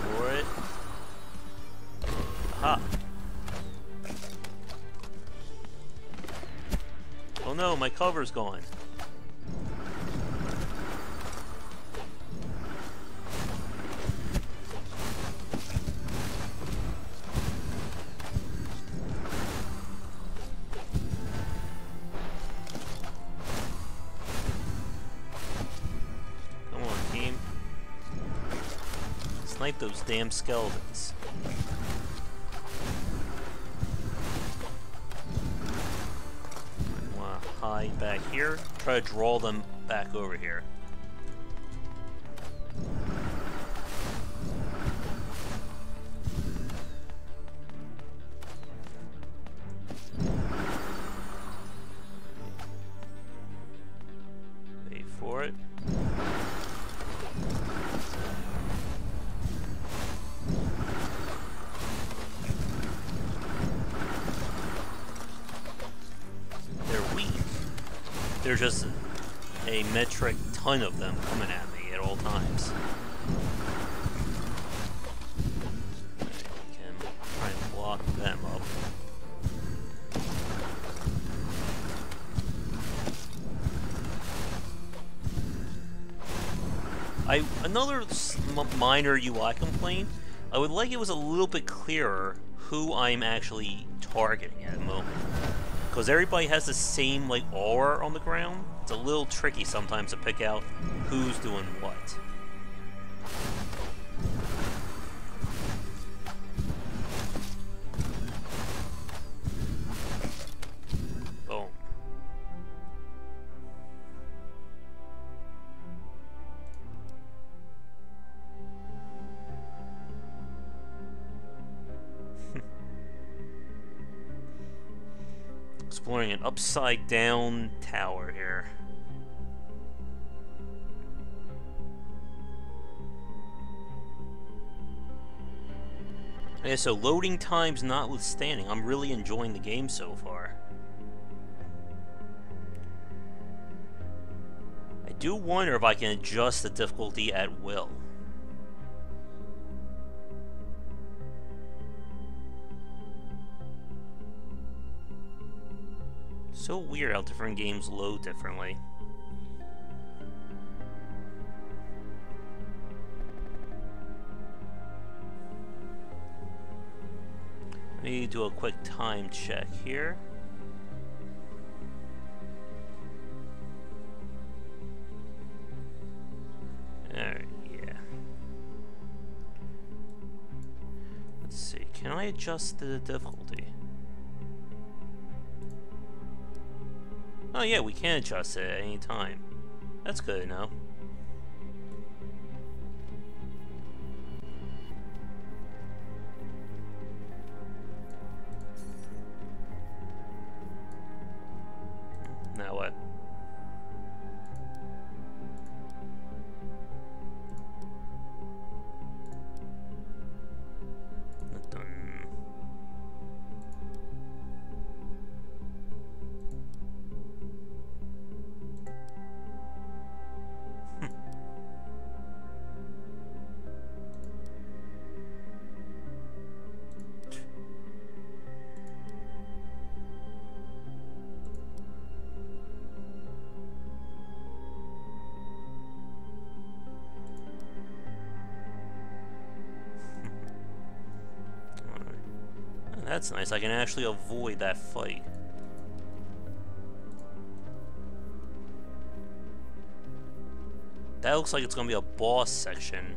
For it. Aha. Oh no, my cover's gone. Snipe those damn skeletons. I want to hide back here. Try to draw them back over here. Wait for it. There's just a metric ton of them coming at me at all times. I can try and block them up. Another minor UI complaint, I would like it was a little bit clearer who I'm actually targeting at the moment. Because everybody has the same, like, aura on the ground. It's a little tricky sometimes to pick out who's doing what. Boom. exploring an upside down tower here. Yeah, so loading times notwithstanding, I'm really enjoying the game so far. I do wonder if I can adjust the difficulty at will. So weird how different games load differently. Let me do a quick time check here. Alright, yeah. Let's see, can I adjust the difficulty? Oh yeah, we can adjust it at any time. That's good to know. Now what? That's nice, I can actually avoid that fight. That looks like it's gonna be a boss section.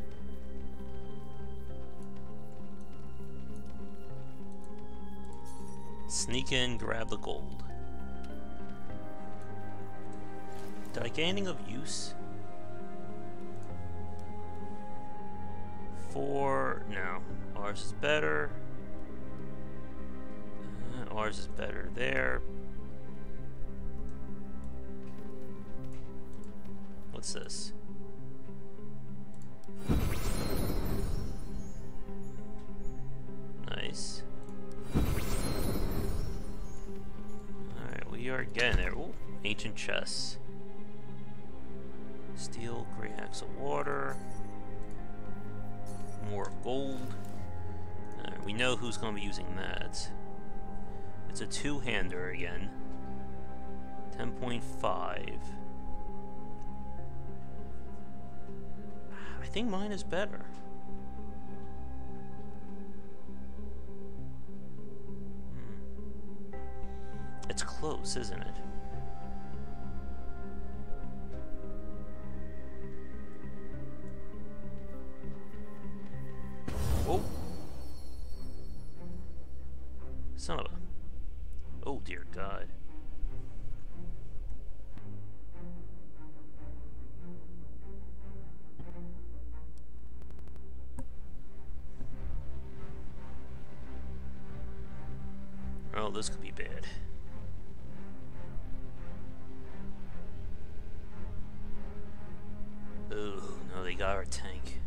Sneak in, grab the gold. Did I get anything of use? 4, no. Ours is better. Ours is better there. What's this? Nice. Alright, we are getting there. Ooh, ancient chests. Steel, great axe of water. More gold. Alright, we know who's going to be using that. It's a two-hander again. 10.5. I think mine is better. It's close, isn't it? Whoa. Son of a... Oh dear God. Oh, this could be bad. Oh, no, they got our tank.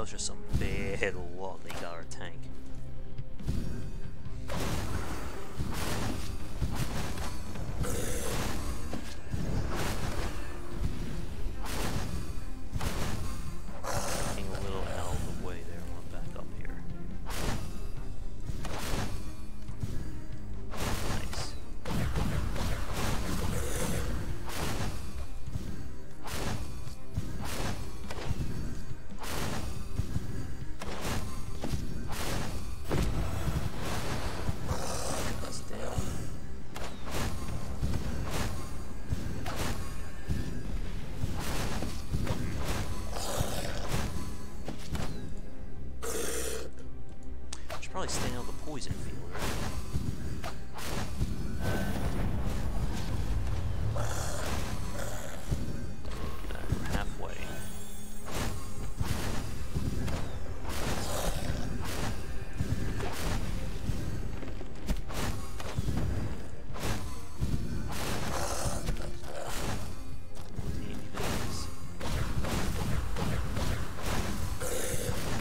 was just some bad luck they got our tank. Getting a little out of the way there. I'm going back up here. Nice. That's down. Should probably stay out of the poison field, right? We're halfway.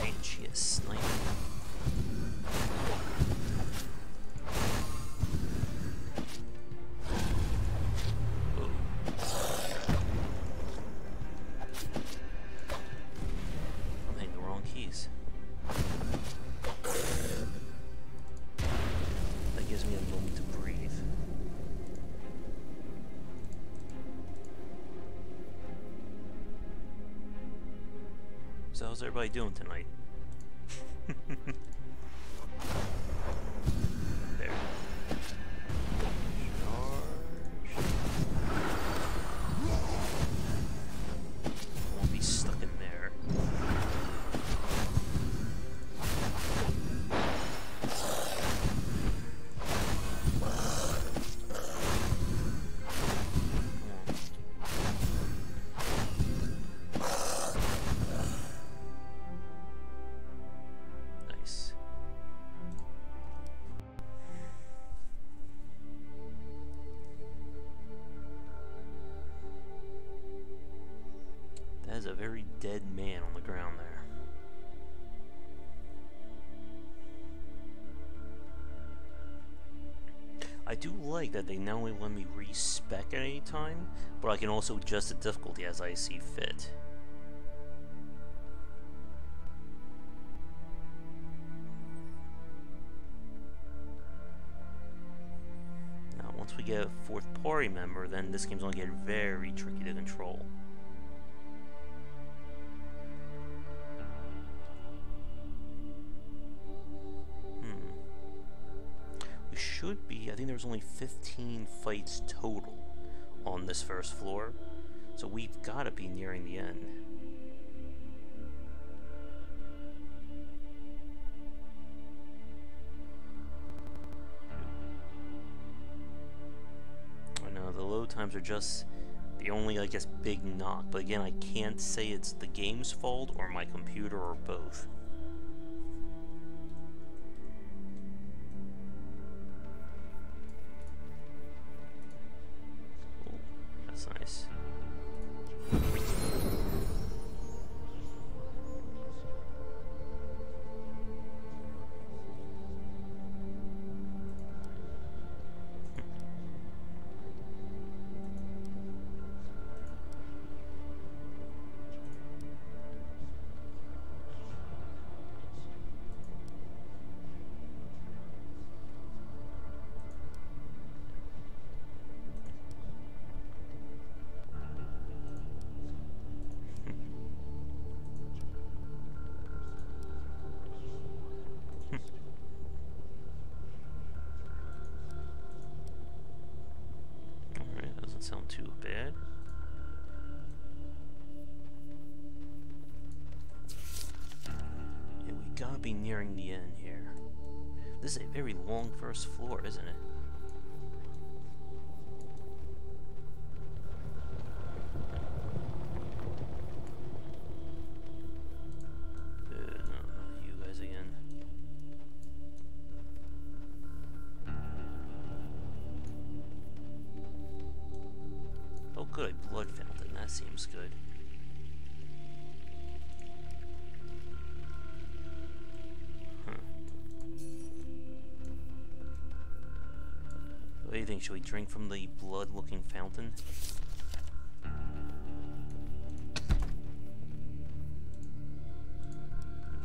Man, she is sniping. I'm hitting the wrong keys. That gives me a moment to breathe. So how's everybody doing tonight? There. Charge. Won't be stuck in there. Nice. That is a very dead man on the ground there. I do like that they not only let me respec at any time, but I can also adjust the difficulty as I see fit. Now, once we get a fourth party member, then this game's going to get very tricky to control. We should be, I think there's only 15 fights total on this first floor, so we've got to be nearing the end. I know the load times are just the only, I guess, big knock, but again, I can't say it's the game's fault or my computer or both. Oh, that's nice. Alright, doesn't sound too bad. Yeah, we gotta be nearing the end here. This is a very long first floor, isn't it? No, not you guys again. Oh good, a blood fountain, that seems good. do you think? Should we drink from the blood-looking fountain?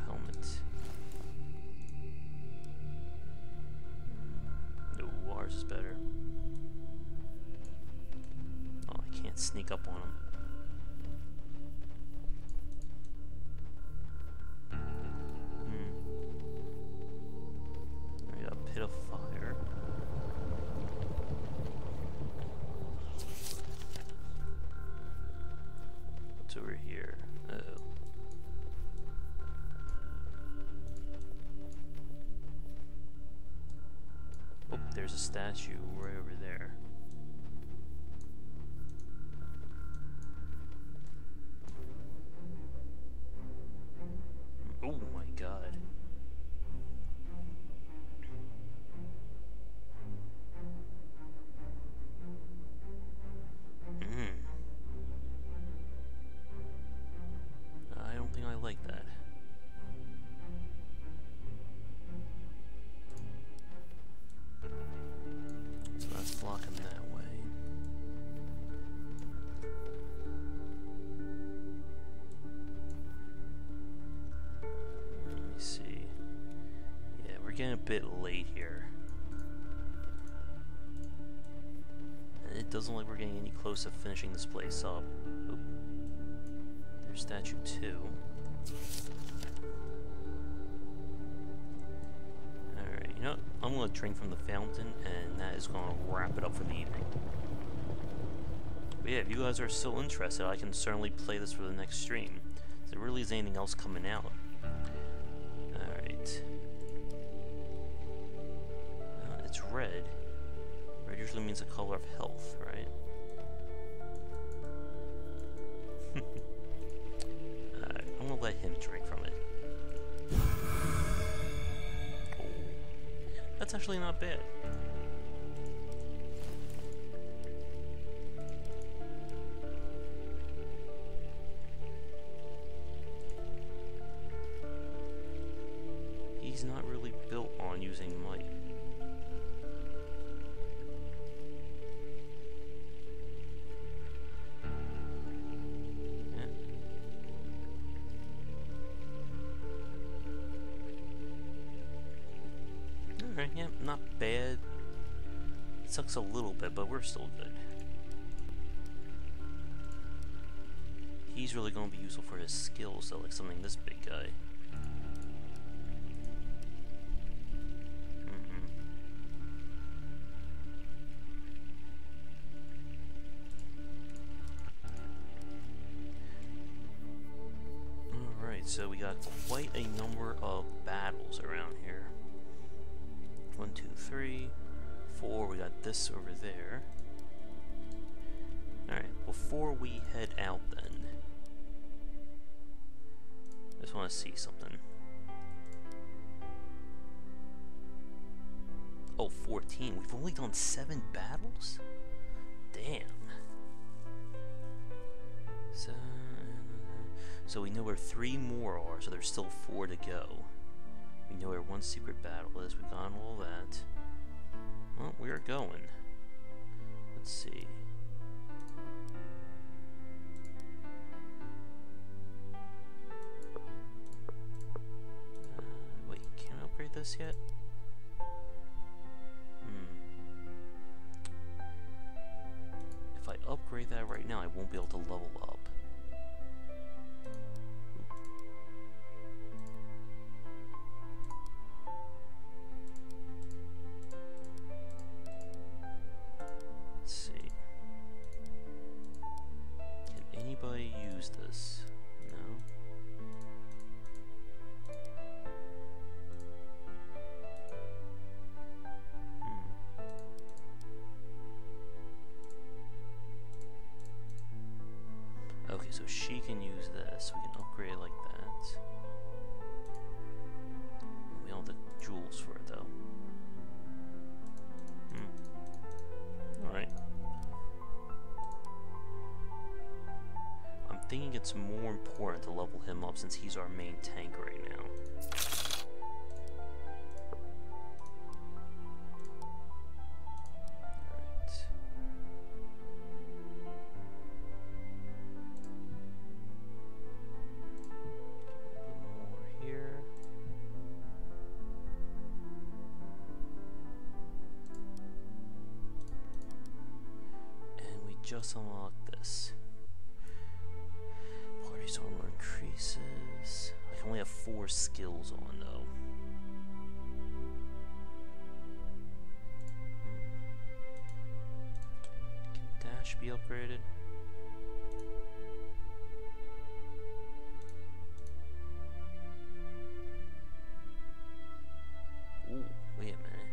Helmet. No, ours is better. Oh, I can't sneak up on him. I got a pit of fire. What's over here? Uh-oh. Oh, there's a statue right over there. Oh my god. I don't think I like that. So that's blocking that way. Let me see. Yeah, we're getting a bit late here. And it doesn't look like we're getting any close to finishing this place up. Oop. There's statue 2. Alright, you know what? I'm gonna drink from the fountain, and that is gonna wrap it up for the evening. But yeah, if you guys are still interested, I can certainly play this for the next stream. If there really is anything else coming out. Alright. It's red. Red usually means the color of health, right? Alright, I'm gonna let him drink from it. Oh, that's actually not bad. He's not really built on using might. Alright, yeah, not bad. It sucks a little bit, but we're still good. He's really going to be useful for his skills, though, like something this big guy. Alright, so we got quite a number of battles around here. 1, 2, 3, 4. We got this over there. Alright, before we head out then, I just want to see something. Oh, 14. We've only done 7 battles? Damn. So we know where 3 more are, so there's still 4 to go. We know where 1 secret battle is. We got all that. Well, we are going. Let's see. Wait, can't I upgrade this yet? If I upgrade that right now, I won't be able to level up. Let's see. Can anybody use this? No? Okay, so she can use this. We can upgrade like that. We don't have the jewels for it though. Alright. I'm thinking it's more important to level him up since he's our main tank right now. just unlocked this. Party's armor increases. I can only have 4 skills on though. Can dash be upgraded? Ooh, wait a minute.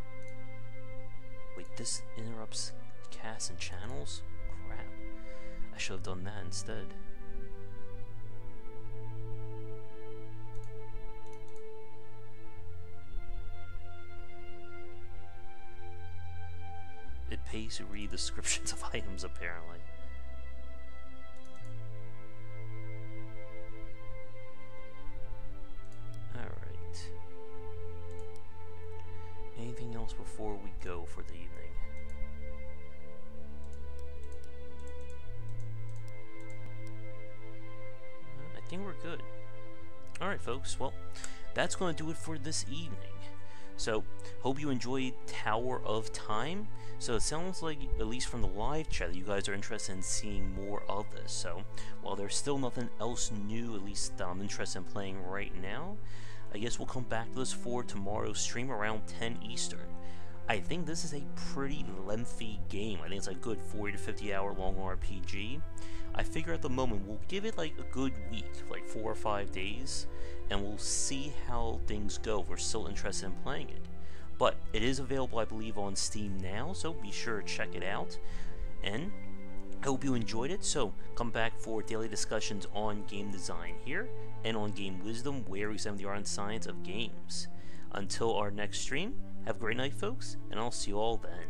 Wait, this interrupts casts and channels? Crap. I should have done that instead. It pays to read descriptions of items, apparently. Alright. Anything else before we go for the evening? I think we're good. Alright folks, well, that's going to do it for this evening. So, hope you enjoyed Tower of Time. So it sounds like, at least from the live chat, that you guys are interested in seeing more of this. So, while there's still nothing else new, at least that I'm interested in playing right now, I guess we'll come back to this for tomorrow's stream around 10 Eastern. I think this is a pretty lengthy game. I think it's a good 40 to 50 hour long RPG. I figure at the moment we'll give it like a good week, like 4 or 5 days, and we'll see how things go if we're still interested in playing it. But it is available, I believe, on Steam now, so be sure to check it out. And I hope you enjoyed it, so come back for daily discussions on game design here, and on game wisdom, where we examine the art and science of games. Until our next stream, have a great night, folks, and I'll see you all then.